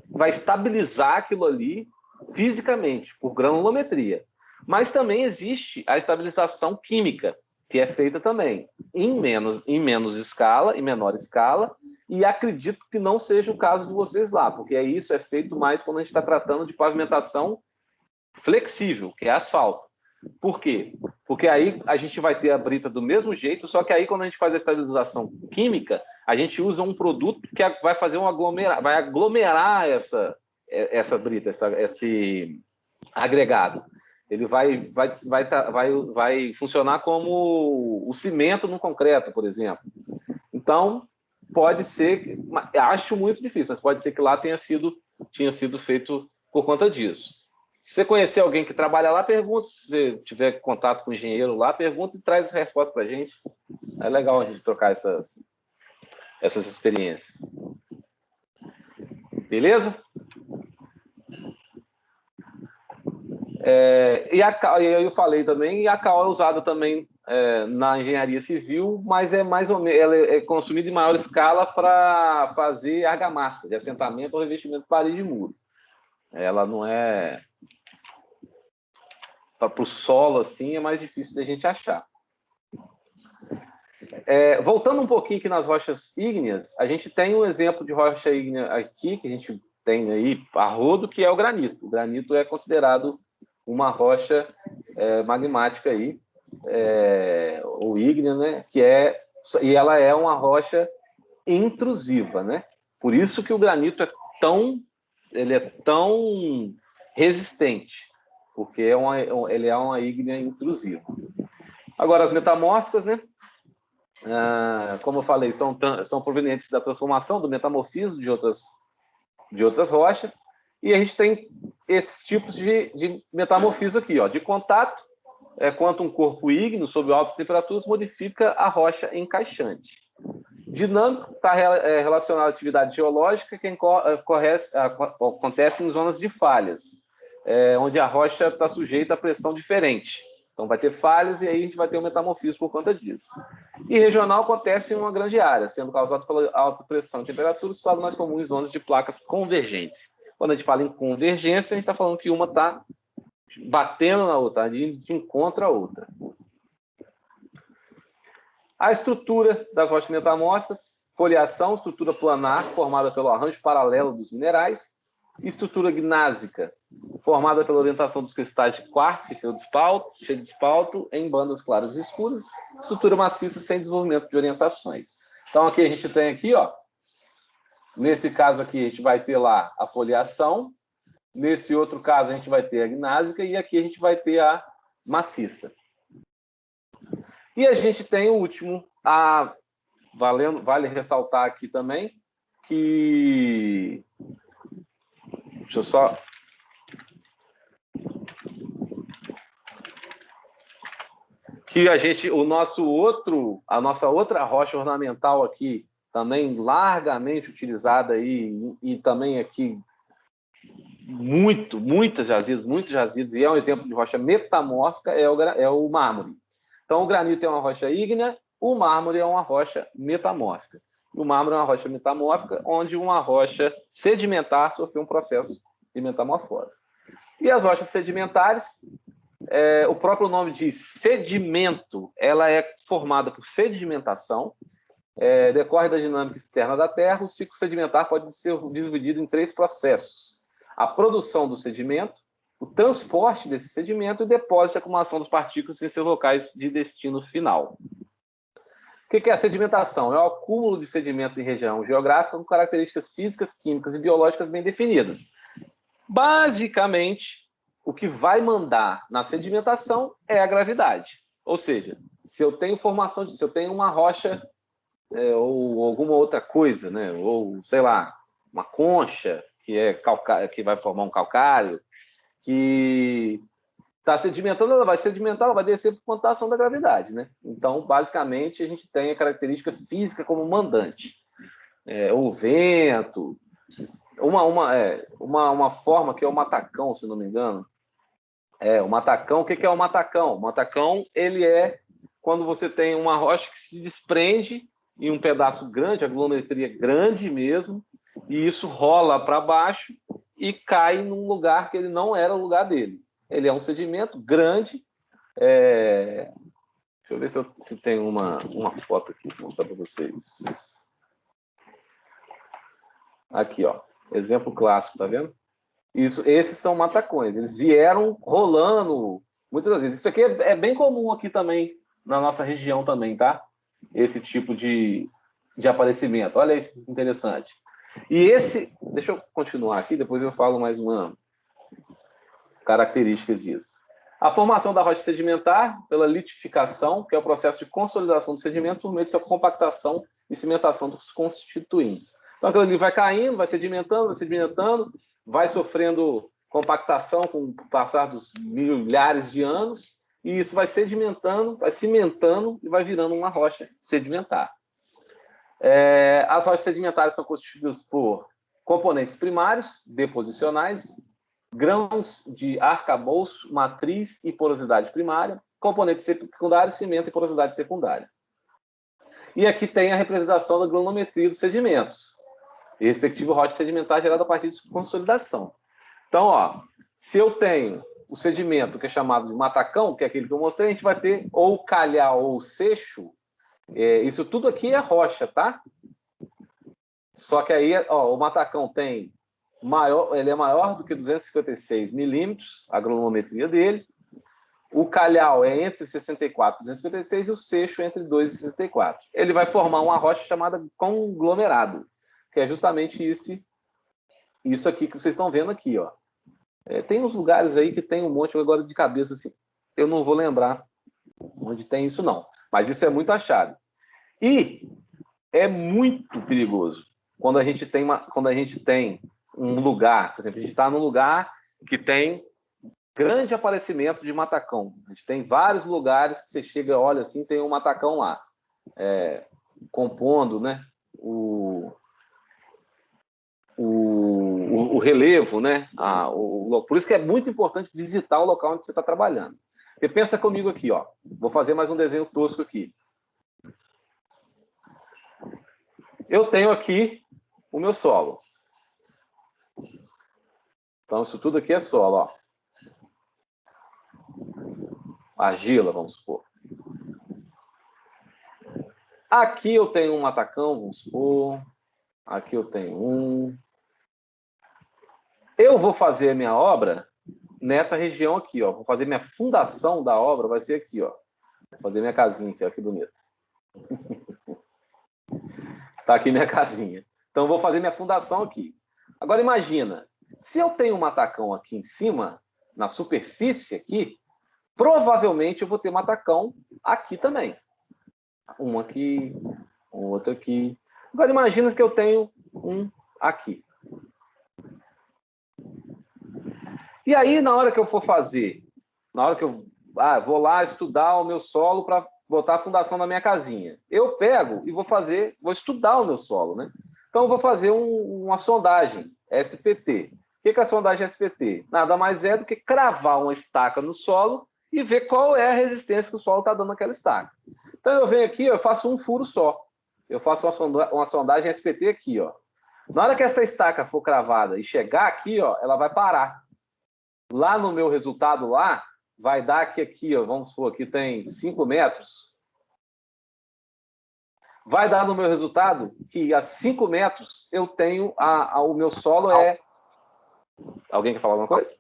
vai estabilizar aquilo ali fisicamente, por granulometria. Mas também existe a estabilização química, que é feita também em menos escala, em menor escala, e acredito que não seja o caso de vocês lá, porque isso é feito mais quando a gente está tratando de pavimentação flexível, que é asfalto. Por quê? Porque aí a gente vai ter a brita do mesmo jeito, só que aí quando a gente faz a estabilização química, a gente usa um produto que vai fazer vai aglomerar essa brita, esse agregado. Ele vai funcionar como o cimento no concreto, por exemplo. Então, pode ser, acho muito difícil, mas pode ser que lá tinha sido feito por conta disso. Se você conhecer alguém que trabalha lá, pergunta. Se você tiver contato com o engenheiro lá, pergunta e traz a resposta para a gente. É legal a gente trocar essas experiências. Beleza? E eu falei também, e a cal é usada também na engenharia civil, mas é mais ou menos, ela é consumida em maior escala para fazer argamassa, de assentamento ou revestimento de parede e muro. Ela não é... Para o solo, assim, é mais difícil da gente achar. Voltando um pouquinho aqui nas rochas ígneas, a gente tem um exemplo de rocha ígnea aqui, que a gente tem aí a rodo, que é o granito. O granito é considerado uma rocha magmática aí, ou ígnea, né? E ela é uma rocha intrusiva, né? Por isso que o granito ele é tão resistente, porque ele é uma ígnea intrusiva. Agora, as metamórficas, né? Como eu falei, são provenientes da transformação, do metamorfismo de outras rochas, e a gente tem esses tipos de metamorfismo aqui, ó, de contato, quanto um corpo ígneo sob altas temperaturas modifica a rocha encaixante. Dinâmico está relacionado à atividade geológica que acontece em zonas de falhas, onde a rocha está sujeita a pressão diferente. Então, vai ter falhas e aí a gente vai ter um metamorfismo por conta disso. E regional acontece em uma grande área, sendo causado pela alta pressão e temperatura, situado mais comum em zonas de placas convergentes. Quando a gente fala em convergência, a gente está falando que uma está batendo na outra, de encontro à outra. A estrutura das rochas metamórficas: foliação, estrutura planar, formada pelo arranjo paralelo dos minerais; estrutura gnásica, formada pela orientação dos cristais de quartzo e feldspalto em bandas claras e escuras; estrutura maciça sem desenvolvimento de orientações. Então, aqui a gente tem aqui, ó, nesse caso aqui, a gente vai ter lá a foliação, nesse outro caso a gente vai ter a gnásica e aqui a gente vai ter a maciça. E a gente tem o último, vale ressaltar aqui também, que... Deixa eu só... Que a nossa outra rocha ornamental aqui, também largamente utilizada aí, e também aqui muitos jazidos, e é um exemplo de rocha metamórfica, é o mármore. Então, o granito é uma rocha ígnea, o mármore é uma rocha metamórfica. O mármore é uma rocha metamórfica, onde uma rocha sedimentar sofreu um processo de metamorfose. E as rochas sedimentares, o próprio nome diz sedimento, ela é formada por sedimentação, decorre da dinâmica externa da Terra. O ciclo sedimentar pode ser dividido em 3 processos: a produção do sedimento, o transporte desse sedimento e o depósito e acumulação das partículas em seus locais de destino final. O que é a sedimentação? É o acúmulo de sedimentos em região geográfica com características físicas, químicas e biológicas bem definidas. Basicamente, o que vai mandar na sedimentação é a gravidade. Ou seja, se eu tenho se eu tenho uma rocha ou alguma outra coisa, né? Ou, sei lá, uma concha que vai formar um calcário, que está sedimentando, ela vai sedimentar, ela vai descer por conta da ação da gravidade, né? Então, basicamente, a gente tem a característica física como mandante. O vento, uma forma que é o matacão, se não me engano. O matacão, o que é o matacão? O matacão, ele é quando você tem uma rocha que se desprende em um pedaço grande, a volumetria grande mesmo, e isso rola para baixo e cai num lugar que ele não era o lugar dele. Ele é um sedimento grande, Deixa eu ver se tem uma foto aqui para mostrar para vocês. Aqui, ó. Exemplo clássico, tá vendo? Esses são matacões. Eles vieram rolando muitas vezes. Isso aqui é bem comum aqui também, na nossa região também, tá? Esse tipo de aparecimento. Olha isso que interessante. E esse... Deixa eu continuar aqui, depois eu falo mais uma característica disso. A formação da rocha sedimentar pela litificação, que é o processo de consolidação do sedimento por meio de sua compactação e cimentação dos constituintes. Então, aquilo ali vai caindo, vai sedimentando, vai sofrendo compactação com o passar dos milhares de anos, e isso vai sedimentando, vai cimentando e vai virando uma rocha sedimentar. As rochas sedimentares são constituídas por componentes primários, deposicionais, grãos de arcabouço, matriz e porosidade primária, componentes secundários, cimento e porosidade secundária. E aqui tem a representação da granulometria dos sedimentos, e respectivo rocha sedimentar gerada a partir de consolidação. Então, ó, se eu tenho o sedimento que é chamado de matacão, que é aquele que eu mostrei, a gente vai ter ou calhau ou seixo. Isso tudo aqui é rocha, tá? Só que aí, ó, o matacão tem ele é maior do que 256 milímetros, a granulometria dele. O calhau é entre 64 e 256 e o seixo entre 2 e 64. Ele vai formar uma rocha chamada conglomerado, que é justamente isso aqui que vocês estão vendo aqui, ó. Tem uns lugares aí que tem um monte, agora de cabeça assim, eu não vou lembrar onde tem isso não, mas isso é muito achado. E é muito perigoso quando a gente tem um lugar, por exemplo, a gente está num lugar que tem grande aparecimento de matacão. A gente tem vários lugares que você chega, olha assim, tem um matacão lá, compondo, né, o relevo, né? Por isso que é muito importante visitar o local onde você está trabalhando. Porque pensa comigo aqui, ó. Vou fazer mais um desenho tosco aqui. Eu tenho aqui o meu solo. Então, isso tudo aqui é solo, ó. Argila, vamos supor. Aqui eu tenho um matacão, vamos supor. Aqui eu tenho um. Eu vou fazer a minha obra nessa região aqui, ó. Vou fazer minha fundação da obra, vai ser aqui, ó. Vou fazer minha casinha aqui, ó, que bonito. Tá aqui minha casinha. Então, vou fazer minha fundação aqui. Agora, imagina, se eu tenho um matacão aqui em cima, na superfície aqui, provavelmente eu vou ter matacão aqui também. Um aqui, um outro aqui. Agora, imagina que eu tenho um aqui. E aí, na hora que eu for fazer, na hora que eu vou lá estudar o meu solo para botar a fundação na minha casinha, eu pego e vou estudar o meu solo, né? Então, eu vou fazer uma sondagem SPT. O que é a sondagem SPT? Nada mais é do que cravar uma estaca no solo e ver qual é a resistência que o solo está dando naquela estaca. Então, eu venho aqui, eu faço um furo só. Eu faço uma sondagem SPT aqui, ó. Na hora que essa estaca for cravada e chegar aqui, ó, ela vai parar. Lá no meu resultado lá, vai dar que aqui, ó, vamos supor, aqui tem 5 metros. Vai dar no meu resultado que a 5 metros eu tenho, o meu solo é... Alguém quer falar alguma coisa?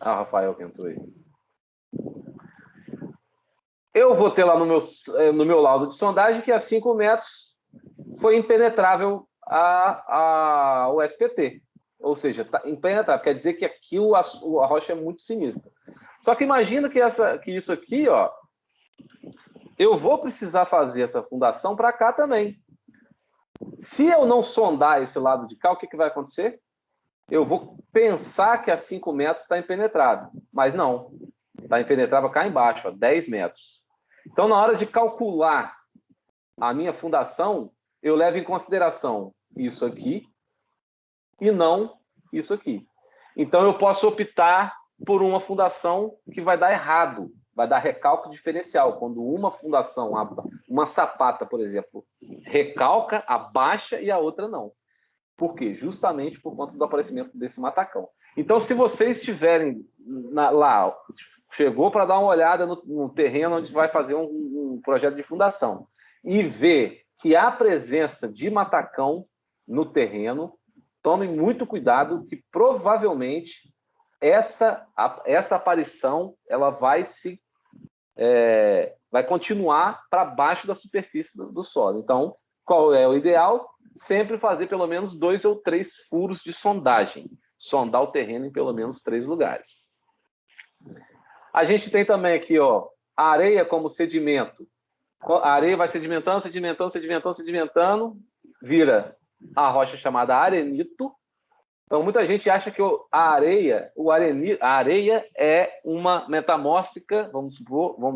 O Rafael que entrou aí. Eu vou ter lá no meu laudo de sondagem que a 5 metros foi impenetrável o SPT. Ou seja, tá impenetrável. Quer dizer que aqui a rocha é muito sinistra. Só que imagina que isso aqui, ó, eu vou precisar fazer essa fundação para cá também. Se eu não sondar esse lado de cá, o que vai acontecer? Eu vou pensar que a 5 metros está impenetrável. Mas não. Está impenetrável cá embaixo, ó, 10 metros. Então, na hora de calcular a minha fundação, eu levo em consideração isso aqui e não isso aqui. Então, eu posso optar por uma fundação que vai dar errado, vai dar recalque diferencial. Quando uma fundação, uma sapata, por exemplo, recalca, abaixa e a outra não. Por quê? Justamente por conta do aparecimento desse matacão. Então, se vocês estiverem lá, chegou para dar uma olhada no terreno onde vai fazer um projeto de fundação e vê que há presença de matacão no terreno, tome muito cuidado que provavelmente essa aparição ela vai continuar para baixo da superfície do solo. Então, qual é o ideal? Sempre fazer pelo menos 2 ou 3 furos de sondagem. Sondar o terreno em pelo menos 3 lugares. A gente tem também aqui, ó, a areia como sedimento. A areia vai sedimentando, vira a rocha chamada arenito. Então, muita gente acha que a areia é uma metamórfica, vamos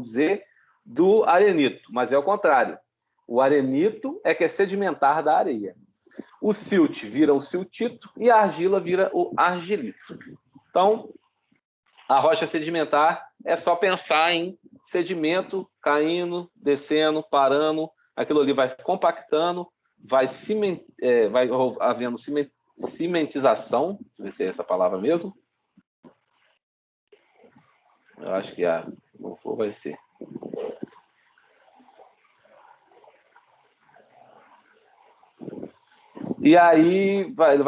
dizer, do arenito, mas é o contrário. O arenito é que é sedimentar da areia. O silt vira o siltito e a argila vira o argilito. Então, a rocha sedimentar é só pensar em sedimento caindo, descendo, parando, aquilo ali vai compactando, vai havendo cimentização, deixa eu ver se é essa palavra mesmo. Eu acho que não for, vai ser. E aí vai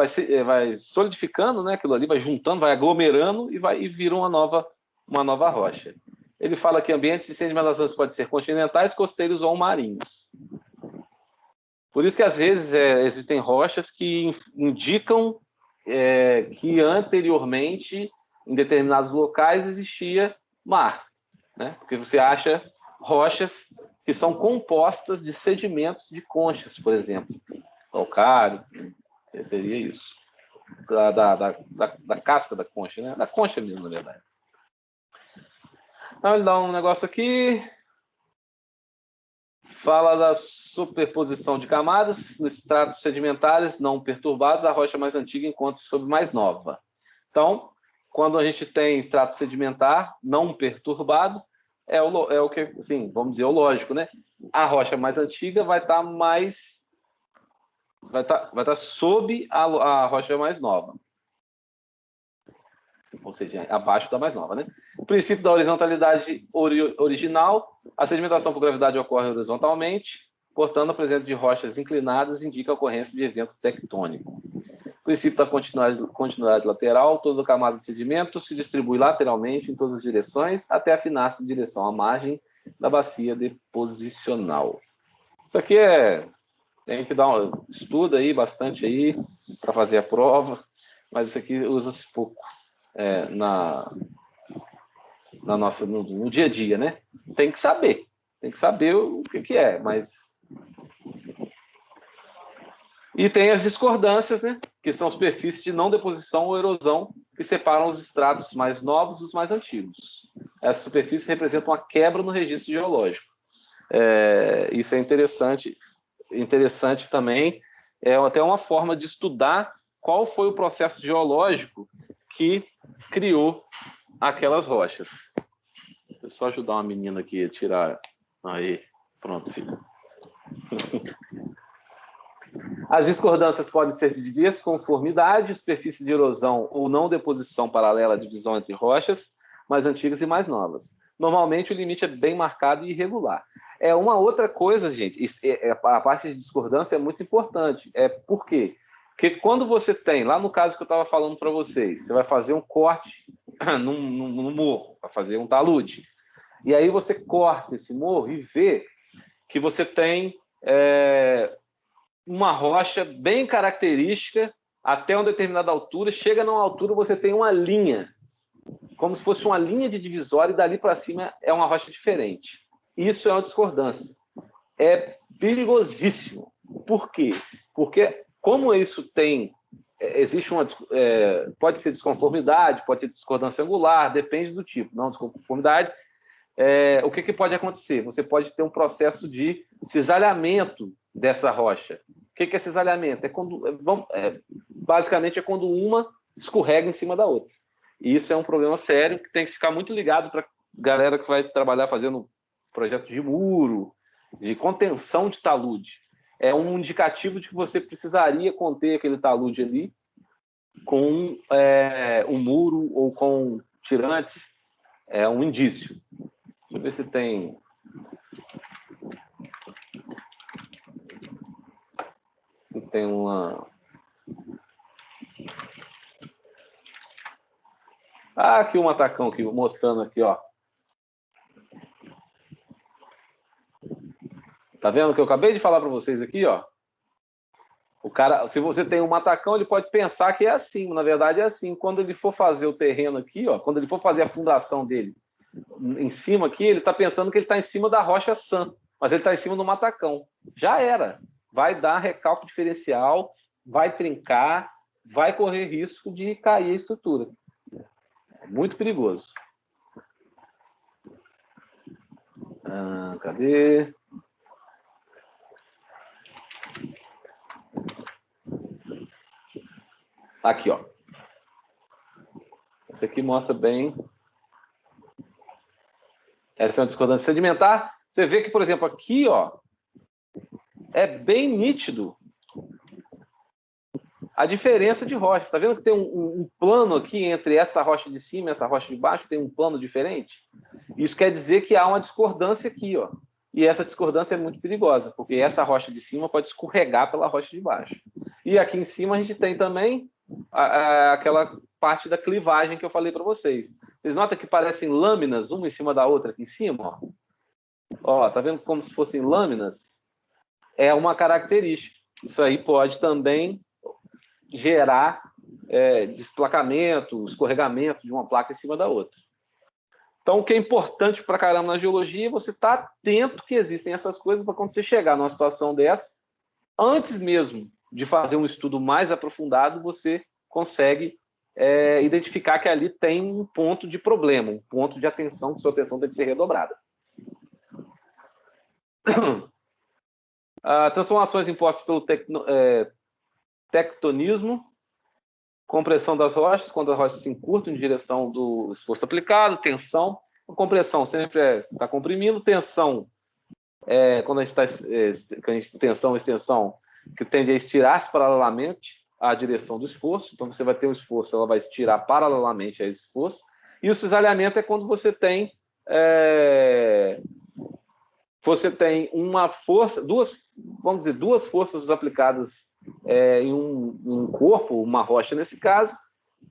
solidificando, né, aquilo ali, vai juntando, vai aglomerando e vira uma nova rocha. Ele fala que ambientes de sedimentações podem ser continentais, costeiros ou marinhos. Por isso que, às vezes, existem rochas que indicam que anteriormente, em determinados locais, existia mar, né? Porque você acha rochas que são compostas de sedimentos de conchas, por exemplo. Calcário, seria isso. Da casca da concha, né? Da concha mesmo, na verdade. Então, ele dá um negócio aqui. Fala da superposição de camadas nos estratos sedimentares não perturbados, a rocha mais antiga encontra-se sobre mais nova. Então, quando a gente tem estrato sedimentar não perturbado, é o que, assim, vamos dizer, o lógico, né? A rocha mais antiga vai estar sob a rocha mais nova. Ou seja, abaixo da mais nova, né? O princípio da horizontalidade original, a sedimentação por gravidade ocorre horizontalmente, portanto, a presença de rochas inclinadas indica a ocorrência de evento tectônico. O princípio da continuidade lateral, toda camada de sedimento se distribui lateralmente em todas as direções, até afinar-se em direção à margem da bacia deposicional. Isso aqui tem que estuda aí bastante aí para fazer a prova, mas isso aqui usa-se pouco no dia a dia, né? Tem que saber o que é, mas... E tem as discordâncias, né? Que são superfícies de não deposição ou erosão que separam os estratos mais novos dos mais antigos. Essas superfícies representam uma quebra no registro geológico. Isso é interessante também. É até uma forma de estudar qual foi o processo geológico que criou aquelas rochas. Deixa eu só ajudar uma menina aqui a tirar. Aí, pronto, filho. As discordâncias podem ser de desconformidade, superfície de erosão ou não deposição paralela à divisão entre rochas mais antigas e mais novas. Normalmente, o limite é bem marcado e irregular. Uma outra coisa, gente, a parte de discordância é muito importante. Por quê? Porque quando você tem, lá no caso que eu estava falando para vocês, você vai fazer um corte no morro, vai fazer um talude. E aí você corta esse morro e vê que você tem uma rocha bem característica até uma determinada altura. Chega numa altura, você tem uma linha, como se fosse uma linha de divisória, e dali para cima é uma rocha diferente. Isso é uma discordância. É perigosíssimo. Por quê? Porque como isso existe pode ser desconformidade, pode ser discordância angular, depende do tipo. Não desconformidade. O que pode acontecer? Você pode ter um processo de cisalhamento dessa rocha. O que é cisalhamento? Basicamente é quando uma escorrega em cima da outra. E isso é um problema sério que tem que ficar muito ligado para a galera que vai trabalhar fazendo projetos de muro, de contenção de talude. É um indicativo de que você precisaria conter aquele talude ali com um muro ou com tirantes é um indício. Deixa eu ver se tem... Se tem uma... Ah, aqui um matacão aqui, mostrando aqui, ó. Tá vendo o que eu acabei de falar para vocês aqui, ó? O cara, se você tem um matacão, ele pode pensar que é assim, na verdade é assim. Quando ele for fazer o terreno aqui, ó, quando ele for fazer a fundação dele em cima aqui, ele está pensando que ele está em cima da rocha sã, mas ele está em cima do matacão. Já era. Vai dar recalque diferencial, vai trincar, vai correr risco de cair a estrutura. Muito perigoso. Cadê? Aqui, ó. Esse aqui mostra bem. Essa é uma discordância sedimentar. Você vê que, por exemplo, aqui, ó, é bem nítido a diferença de rochas. Está vendo que tem um plano aqui entre essa rocha de cima e essa rocha de baixo? Tem um plano diferente? Isso quer dizer que há uma discordância aqui, ó. E essa discordância é muito perigosa, porque essa rocha de cima pode escorregar pela rocha de baixo. E aqui em cima a gente tem também aquela parte da clivagem que eu falei para vocês. Vocês notam que parecem lâminas, uma em cima da outra aqui em cima? Ó, ó, tá vendo como se fossem lâminas? É uma característica. Isso aí pode também gerar desplacamento, escorregamento de uma placa em cima da outra. Então, o que é importante para caramba na geologia é você estar atento que existem essas coisas para quando você chegar numa situação dessa, antes mesmo de fazer um estudo mais aprofundado, você consegue identificar que ali tem um ponto de problema, um ponto de atenção, que sua atenção tem que ser redobrada. Transformações impostas pelo tectonismo, compressão das rochas, quando as rochas se encurtam em direção do esforço aplicado, tensão. A compressão sempre está comprimindo, tensão, quando a gente está tensão, extensão, que tende a estirar-se paralelamente à direção do esforço. Então, você vai ter um esforço, ela vai estirar paralelamente a esse esforço. E o cisalhamento é quando você tem uma força, duas forças aplicadas em um corpo, uma rocha nesse caso,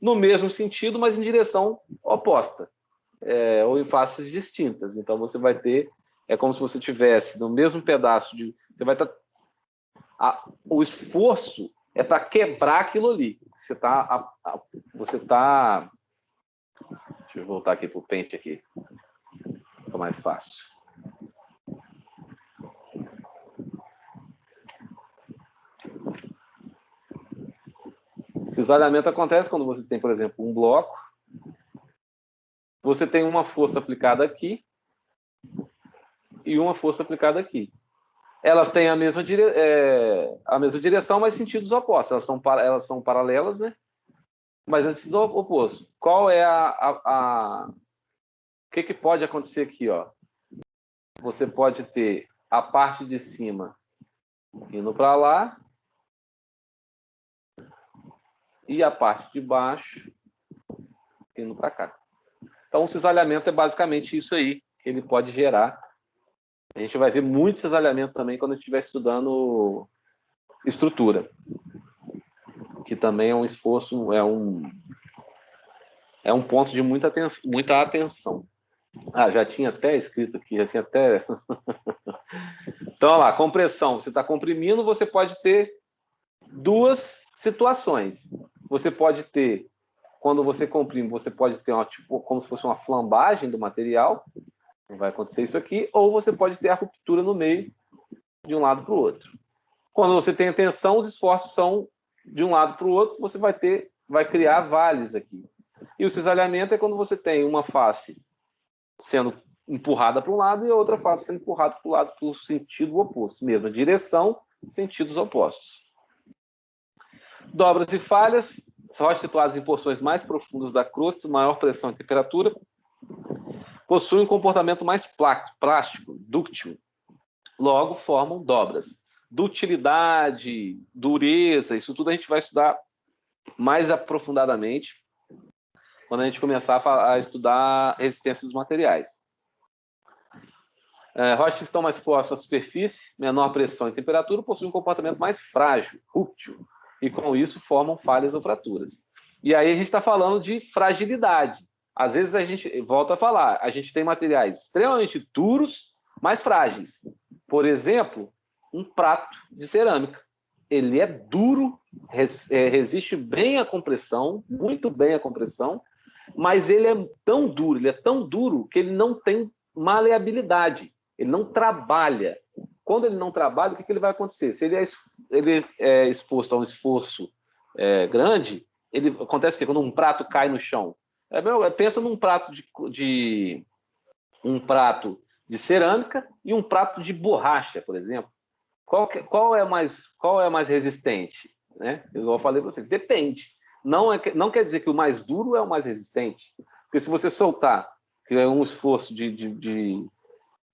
no mesmo sentido, mas em direção oposta, ou em faces distintas. Então você vai ter, é como se você tivesse no mesmo pedaço de, você vai estar, o esforço é para quebrar aquilo ali. Você está, deixa eu voltar aqui para o pente aqui, fica mais fácil. Cisalhamento acontece quando você tem, por exemplo, um bloco, você tem uma força aplicada aqui e uma força aplicada aqui. Elas têm a mesma direção, mas sentidos opostos. Elas são paralelas, né? Mas em sentido oposto. Qual é o que pode acontecer aqui, ó? Você pode ter a parte de cima indo para lá e a parte de baixo indo para cá. Então, o cisalhamento é basicamente isso aí que ele pode gerar. A gente vai ver muito cisalhamento também quando a gente estiver estudando estrutura, que também é um esforço, é um ponto de muita atenção. Já tinha até escrito aqui, já tinha até... Então, olha lá, compressão. Você está comprimindo, você pode ter duas situações. Você pode ter, quando você comprime, você pode ter como se fosse uma flambagem do material, não vai acontecer isso aqui, ou você pode ter a ruptura no meio, de um lado para o outro. Quando você tem a tensão, os esforços são de um lado para o outro, você vai criar vales aqui. E o cisalhamento é quando você tem uma face sendo empurrada para um lado e a outra face sendo empurrada para o lado por sentido oposto. Mesma direção, sentidos opostos. Dobras e falhas, rochas situadas em porções mais profundas da crosta, maior pressão e temperatura, possuem um comportamento mais plástico, dúctil. Logo, formam dobras. Dutilidade, dureza, isso tudo a gente vai estudar mais aprofundadamente. quando a gente começar a estudar resistência dos materiais. Rochas que estão mais próximas à superfície, menor pressão e temperatura, possuem um comportamento mais frágil, rúptil, e com isso formam falhas ou fraturas. E aí a gente está falando de fragilidade. Às vezes a gente, volta a falar, a gente tem materiais extremamente duros, mas frágeis. Por exemplo, um prato de cerâmica. Ele é duro, resiste bem à compressão, muito bem à compressão, mas ele é tão duro que ele não tem maleabilidade. Ele não trabalha. Quando ele não trabalha, o que ele vai acontecer? Se ele é exposto a um esforço grande, acontece que quando um prato cai no chão, pensa num prato de cerâmica e um prato de borracha, por exemplo. Qual é mais resistente? Né? Eu falei para você, depende. Não quer dizer que o mais duro é o mais resistente. Porque se você soltar, que é um esforço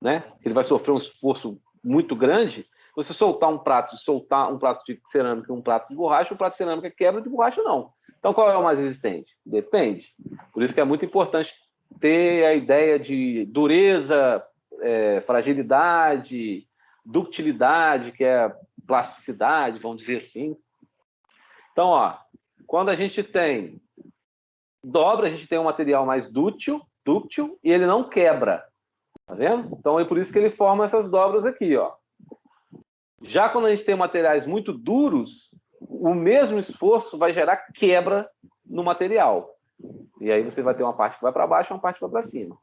né? Ele vai sofrer um esforço muito grande. Você soltar um prato de cerâmica e um prato de borracha, o prato de cerâmica quebra, de borracha não. Então, qual é o mais resistente? Depende. Por isso que é muito importante ter a ideia de dureza, fragilidade, ductilidade, que é plasticidade, vamos dizer assim. Então, quando a gente tem dobra, a gente tem um material mais dúctil e ele não quebra. Tá vendo? Então é por isso que ele forma essas dobras aqui, ó. Já quando a gente tem materiais muito duros, o mesmo esforço vai gerar quebra no material. E aí você vai ter uma parte que vai para baixo e uma parte que vai para cima.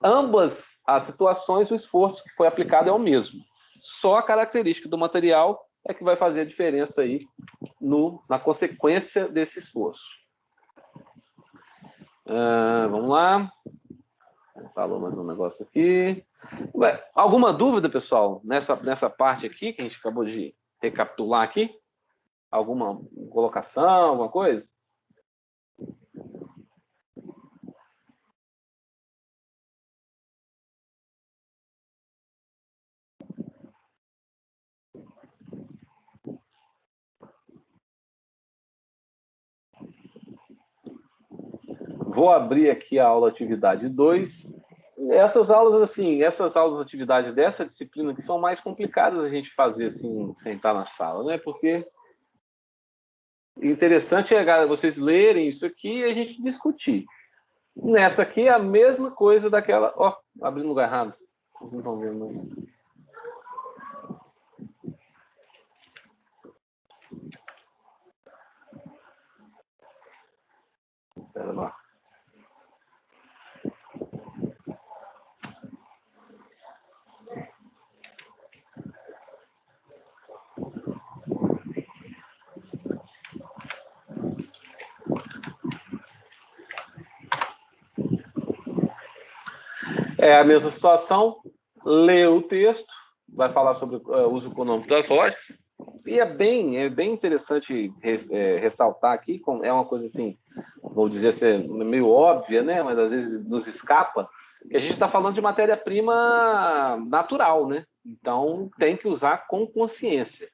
Ambas as situações, o esforço que foi aplicado é o mesmo. Só a característica do material é que vai fazer a diferença aí na consequência desse esforço. Vamos lá. Falou mais um negócio aqui. Alguma dúvida, pessoal, nessa parte aqui que a gente acabou de recapitular aqui? Alguma colocação, alguma coisa? Vou abrir aqui a aula atividade 2. Essas aulas, atividades dessa disciplina que são mais complicadas a gente fazer assim, sentar na sala, né? Porque o interessante é vocês lerem isso aqui e a gente discutir. Nessa aqui é a mesma coisa daquela... abri no lugar errado. Vocês não estão vendo, não. Espera lá. É a mesma situação, lê o texto, vai falar sobre o uso econômico das rochas, e é bem interessante ressaltar aqui, é uma coisa assim, vou dizer assim, meio óbvia, né? Mas às vezes nos escapa, que a gente está falando de matéria-prima natural, né? Então tem que usar com consciência.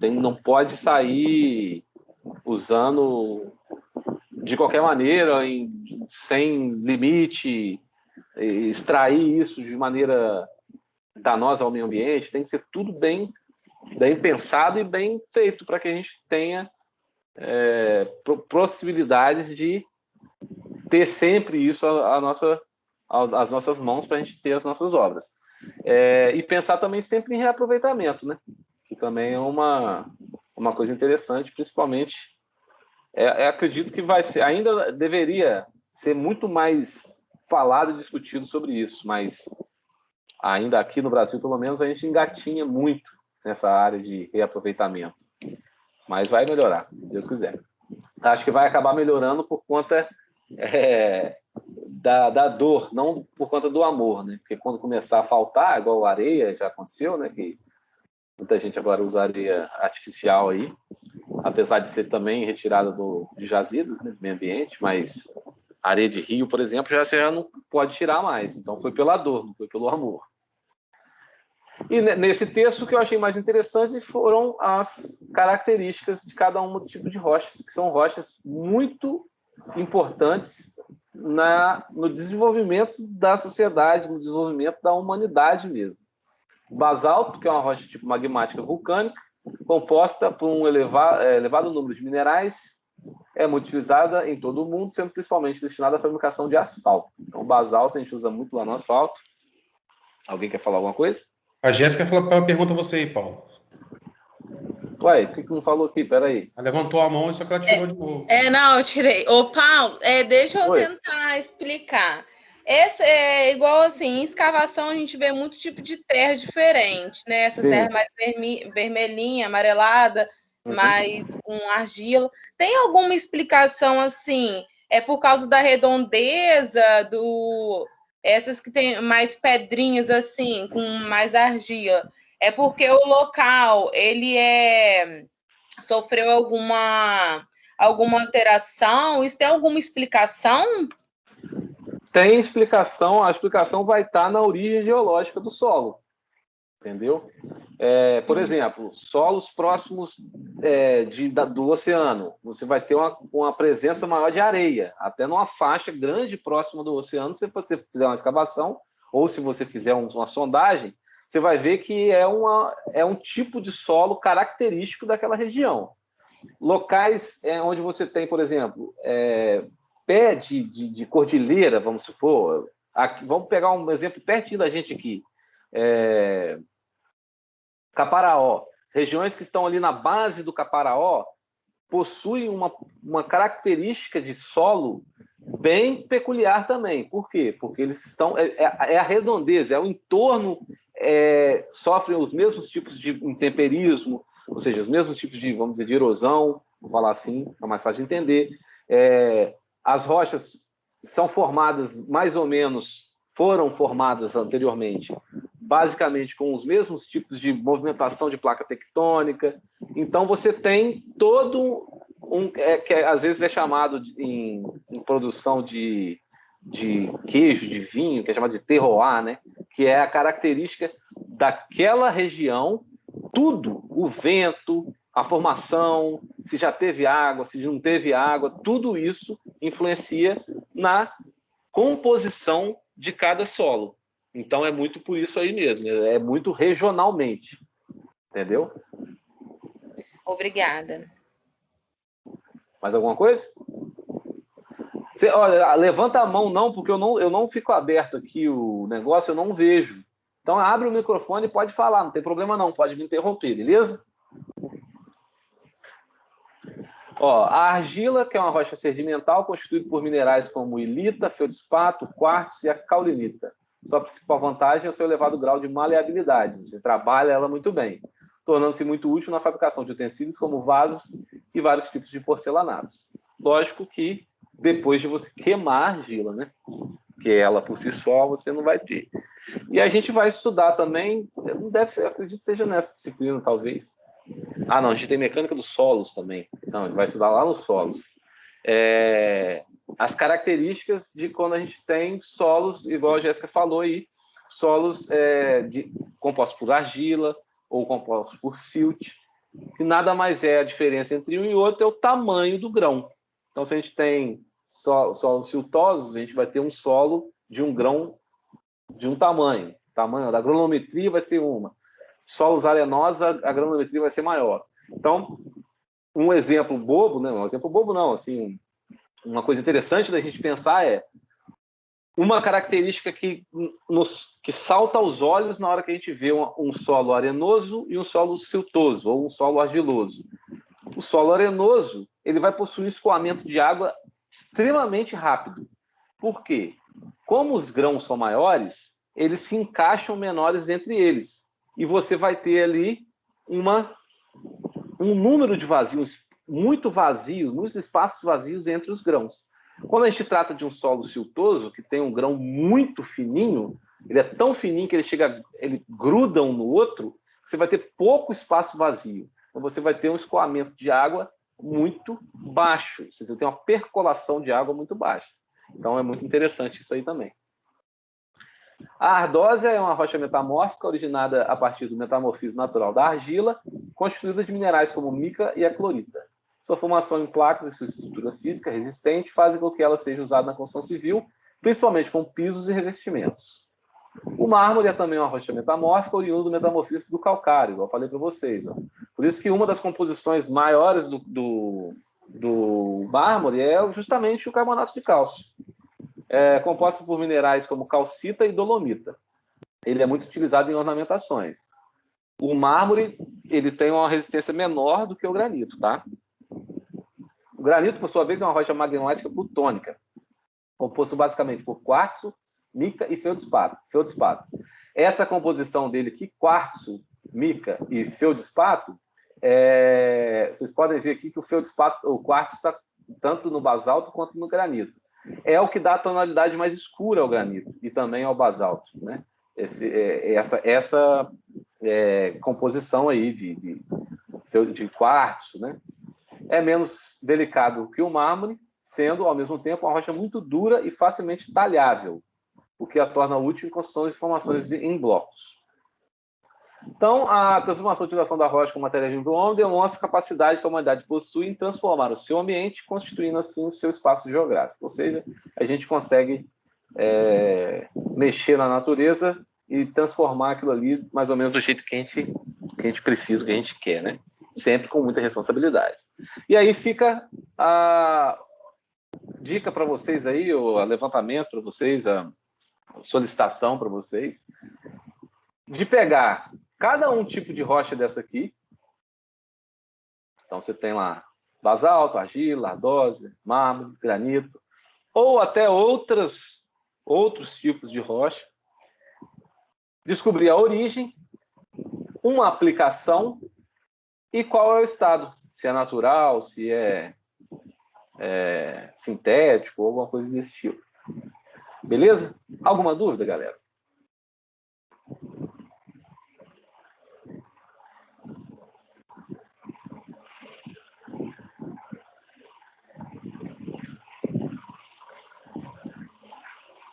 Não pode sair usando de qualquer maneira, sem limite, extrair isso de maneira danosa ao meio ambiente. Tem que ser tudo bem pensado e bem feito para que a gente tenha possibilidades de ter sempre isso às nossas mãos para a gente ter as nossas obras. E pensar também sempre em reaproveitamento, né? Que também é uma coisa interessante, principalmente. Acredito que ainda deveria ser muito mais falado e discutido sobre isso, mas ainda aqui no Brasil, pelo menos, a gente engatinha muito nessa área de reaproveitamento. Mas vai melhorar, se Deus quiser. Acho que vai acabar melhorando por conta da dor, não por conta do amor, né? Porque quando começar a faltar, igual areia, já aconteceu, né? Que muita gente agora usa areia artificial aí, apesar de ser também retirada de jazidas, né, do meio ambiente, mas areia de rio, por exemplo, você já não pode tirar mais. Então foi pela dor, não foi pelo amor. E nesse texto, o que eu achei mais interessante foram as características de cada um tipo de rochas, que são rochas muito importantes no desenvolvimento da sociedade, no desenvolvimento da humanidade mesmo. O basalto, que é uma rocha tipo magmática vulcânica, composta por um elevado número de minerais, é muito utilizada em todo o mundo, sendo principalmente destinada à fabricação de asfalto. Então, o basalto a gente usa muito lá no asfalto. Alguém quer falar alguma coisa? A Jéssica pergunta a você aí, Paulo. Ué, por que não falou aqui? Peraí. Ela levantou a mão e só que ela tirou de novo. Não, eu tirei. Ô, Paulo, deixa eu tentar explicar. Essa é igual assim, em escavação a gente vê muito tipo de terra diferente, né? Essa terra mais vermelhinha, amarelada, mais com argila. Tem alguma explicação assim? É por causa da redondeza essas que tem mais pedrinhas assim, com mais argila? É porque o local ele sofreu alguma alteração? Isso tem alguma explicação? Tem explicação. A explicação vai estar na origem geológica do solo, entendeu? Por exemplo, solos próximos do oceano, você vai ter uma presença maior de areia, até numa faixa grande próxima do oceano. Se você fizer uma escavação, ou se você fizer uma sondagem, você vai ver que é um tipo de solo característico daquela região. Locais onde você tem, por exemplo, pé de cordilheira, vamos supor. Aqui, vamos pegar um exemplo pertinho da gente aqui. Caparaó. Regiões que estão ali na base do Caparaó possuem uma característica de solo bem peculiar também. Por quê? Porque eles estão... a redondeza, o entorno sofrem os mesmos tipos de intemperismo, ou seja, os mesmos tipos de, vamos dizer, de erosão, vou falar assim, é mais fácil de entender. As rochas são formadas, mais ou menos, foram formadas anteriormente, basicamente com os mesmos tipos de movimentação de placa tectônica. Então, você tem todo que às vezes é chamado em produção de queijo, de vinho, que é chamado de terroir, né? Que é a característica daquela região, tudo, o vento, a formação, se já teve água, se não teve água, tudo isso influencia na composição de cada solo. Então, é muito por isso aí mesmo, é muito regionalmente, entendeu? Obrigada. Mais alguma coisa? Olha, levanta a mão não, porque eu não fico aberto aqui o negócio, eu não vejo. Então, abre o microfone e pode falar, não tem problema não, pode me interromper, beleza? A argila, que é uma rocha sedimental constituída por minerais como ilita, feldspato, quartzo e a caulinita. Sua principal vantagem é o seu elevado grau de maleabilidade. Você trabalha ela muito bem, tornando-se muito útil na fabricação de utensílios como vasos e vários tipos de porcelanatos. Lógico que depois de você queimar a argila, né? Que ela por si só você não vai ter. E a gente vai estudar também, não deve ser, acredito que seja nessa disciplina, talvez. Não, a gente tem mecânica dos solos também. Então, a gente vai estudar lá nos solos. As características de quando a gente tem solos, igual a Jéssica falou aí, solos compostos por argila ou compostos por silt, que nada mais é a diferença entre um e outro, é o tamanho do grão. Então, se a gente tem solos siltosos, a gente vai ter um solo de um grão de um tamanho. O tamanho da granulometria vai ser uma. Solos arenosos, a granulometria vai ser maior. Então, um exemplo bobo, né? Um exemplo bobo não, assim, uma coisa interessante da gente pensar é uma característica que salta aos olhos na hora que a gente vê um solo arenoso e um solo siltoso, ou um solo argiloso. O solo arenoso, ele vai possuir um escoamento de água extremamente rápido. Por quê? Como os grãos são maiores, eles se encaixam menores entre eles. E você vai ter ali um número de vazios, muitos espaços vazios entre os grãos. Quando a gente trata de um solo siltoso, que tem um grão muito fininho, ele é tão fininho que ele gruda um no outro, você vai ter pouco espaço vazio. Então você vai ter um escoamento de água muito baixo, você tem uma percolação de água muito baixa. Então é muito interessante isso aí também. A ardósia é uma rocha metamórfica originada a partir do metamorfismo natural da argila, constituída de minerais como mica e a clorita. Sua formação em placas e sua estrutura física resistente fazem com que ela seja usada na construção civil, principalmente com pisos e revestimentos. O mármore é também uma rocha metamórfica, oriundo do metamorfismo do calcário, igual eu falei para vocês. Ó. Por isso que uma das composições maiores do mármore é justamente o carbonato de cálcio. É composto por minerais como calcita e dolomita. Ele é muito utilizado em ornamentações. O mármore ele tem uma resistência menor do que o granito, tá? O granito, por sua vez, é uma rocha magmática plutônica, composto basicamente por quartzo, mica e feldspato. Essa composição dele aqui, quartzo, mica e feldspato, vocês podem ver aqui que o quartzo está tanto no basalto quanto no granito. É o que dá a tonalidade mais escura ao granito e também ao basalto, né? Essa composição aí de quartzo, né? É menos delicado que o mármore, sendo ao mesmo tempo uma rocha muito dura e facilmente talhável, o que a torna útil em construções e formações em blocos. Então, a transformação e utilização da rocha como matéria-prima do homem demonstra a capacidade que a humanidade possui em transformar o seu ambiente, constituindo assim o seu espaço geográfico. Ou seja, a gente consegue mexer na natureza e transformar aquilo ali mais ou menos do jeito que a gente precisa, que a gente quer, né? Sempre com muita responsabilidade. E aí fica a dica para vocês aí, o levantamento para vocês, a solicitação para vocês, de pegar cada tipo de rocha dessa aqui. Então, você tem lá basalto, argila, ardósia, mármore, granito, ou até outros tipos de rocha. Descobrir a origem, uma aplicação e qual é o estado. Se é natural, se é sintético, ou alguma coisa desse tipo. Beleza? Alguma dúvida, galera?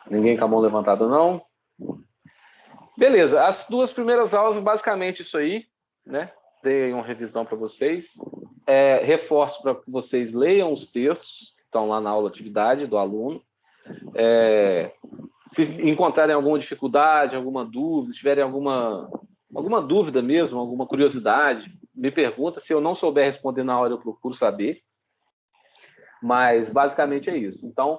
Ninguém com a mão levantada, não? Beleza, as duas primeiras aulas, basicamente isso aí, né? Dei uma revisão para vocês. Reforço para que vocês leiam os textos que estão lá na aula de atividade do aluno. Se encontrarem alguma dificuldade, alguma dúvida, se tiverem alguma dúvida mesmo, alguma curiosidade, me pergunta. Se eu não souber responder na hora, eu procuro saber. Mas, basicamente, é isso. Então,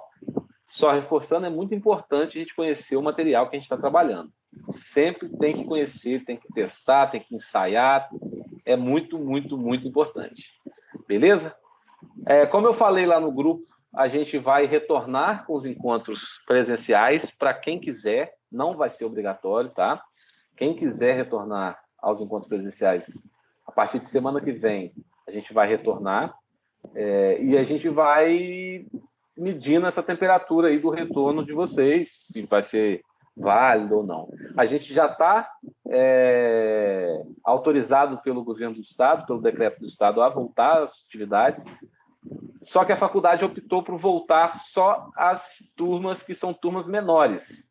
só reforçando, é muito importante a gente conhecer o material que a gente está trabalhando. Sempre tem que conhecer, tem que testar, tem que ensaiar. É muito, muito, muito importante. Beleza? Como eu falei lá no grupo, a gente vai retornar com os encontros presenciais para quem quiser, não vai ser obrigatório, tá? Quem quiser retornar aos encontros presenciais, a partir de semana que vem, a gente vai retornar e a gente vai medindo essa temperatura aí do retorno de vocês, se vai ser válido ou não. A gente já está autorizado pelo governo do Estado, pelo decreto do Estado, a voltar às atividades, só que a faculdade optou por voltar só as turmas que são turmas menores.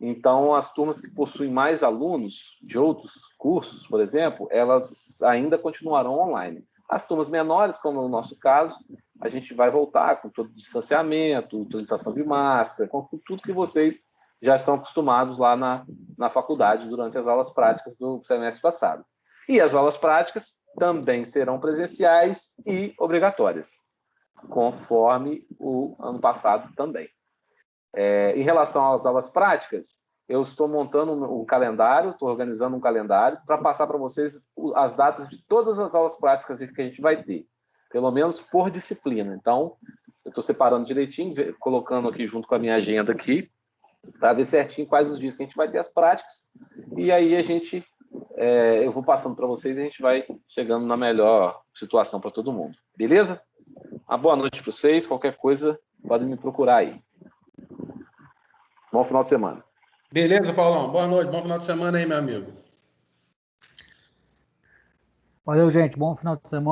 Então, as turmas que possuem mais alunos de outros cursos, por exemplo, elas ainda continuarão online. As turmas menores, como no nosso caso, a gente vai voltar com todo o distanciamento, utilização de máscara, com tudo que vocês já estão acostumados lá na faculdade durante as aulas práticas do semestre passado. E as aulas práticas também serão presenciais e obrigatórias, conforme o ano passado também. Em relação às aulas práticas, eu estou montando um calendário, estou organizando um calendário para passar para vocês as datas de todas as aulas práticas que a gente vai ter, pelo menos por disciplina. Então, eu estou separando direitinho, colocando aqui junto com a minha agenda aqui, para ver certinho quais os dias que a gente vai ter as práticas, e aí eu vou passando para vocês e a gente vai chegando na melhor situação para todo mundo. Beleza? Uma boa noite para vocês, qualquer coisa, podem me procurar aí. Bom final de semana. Beleza, Paulão. Boa noite, bom final de semana aí, meu amigo. Valeu, gente. Bom final de semana.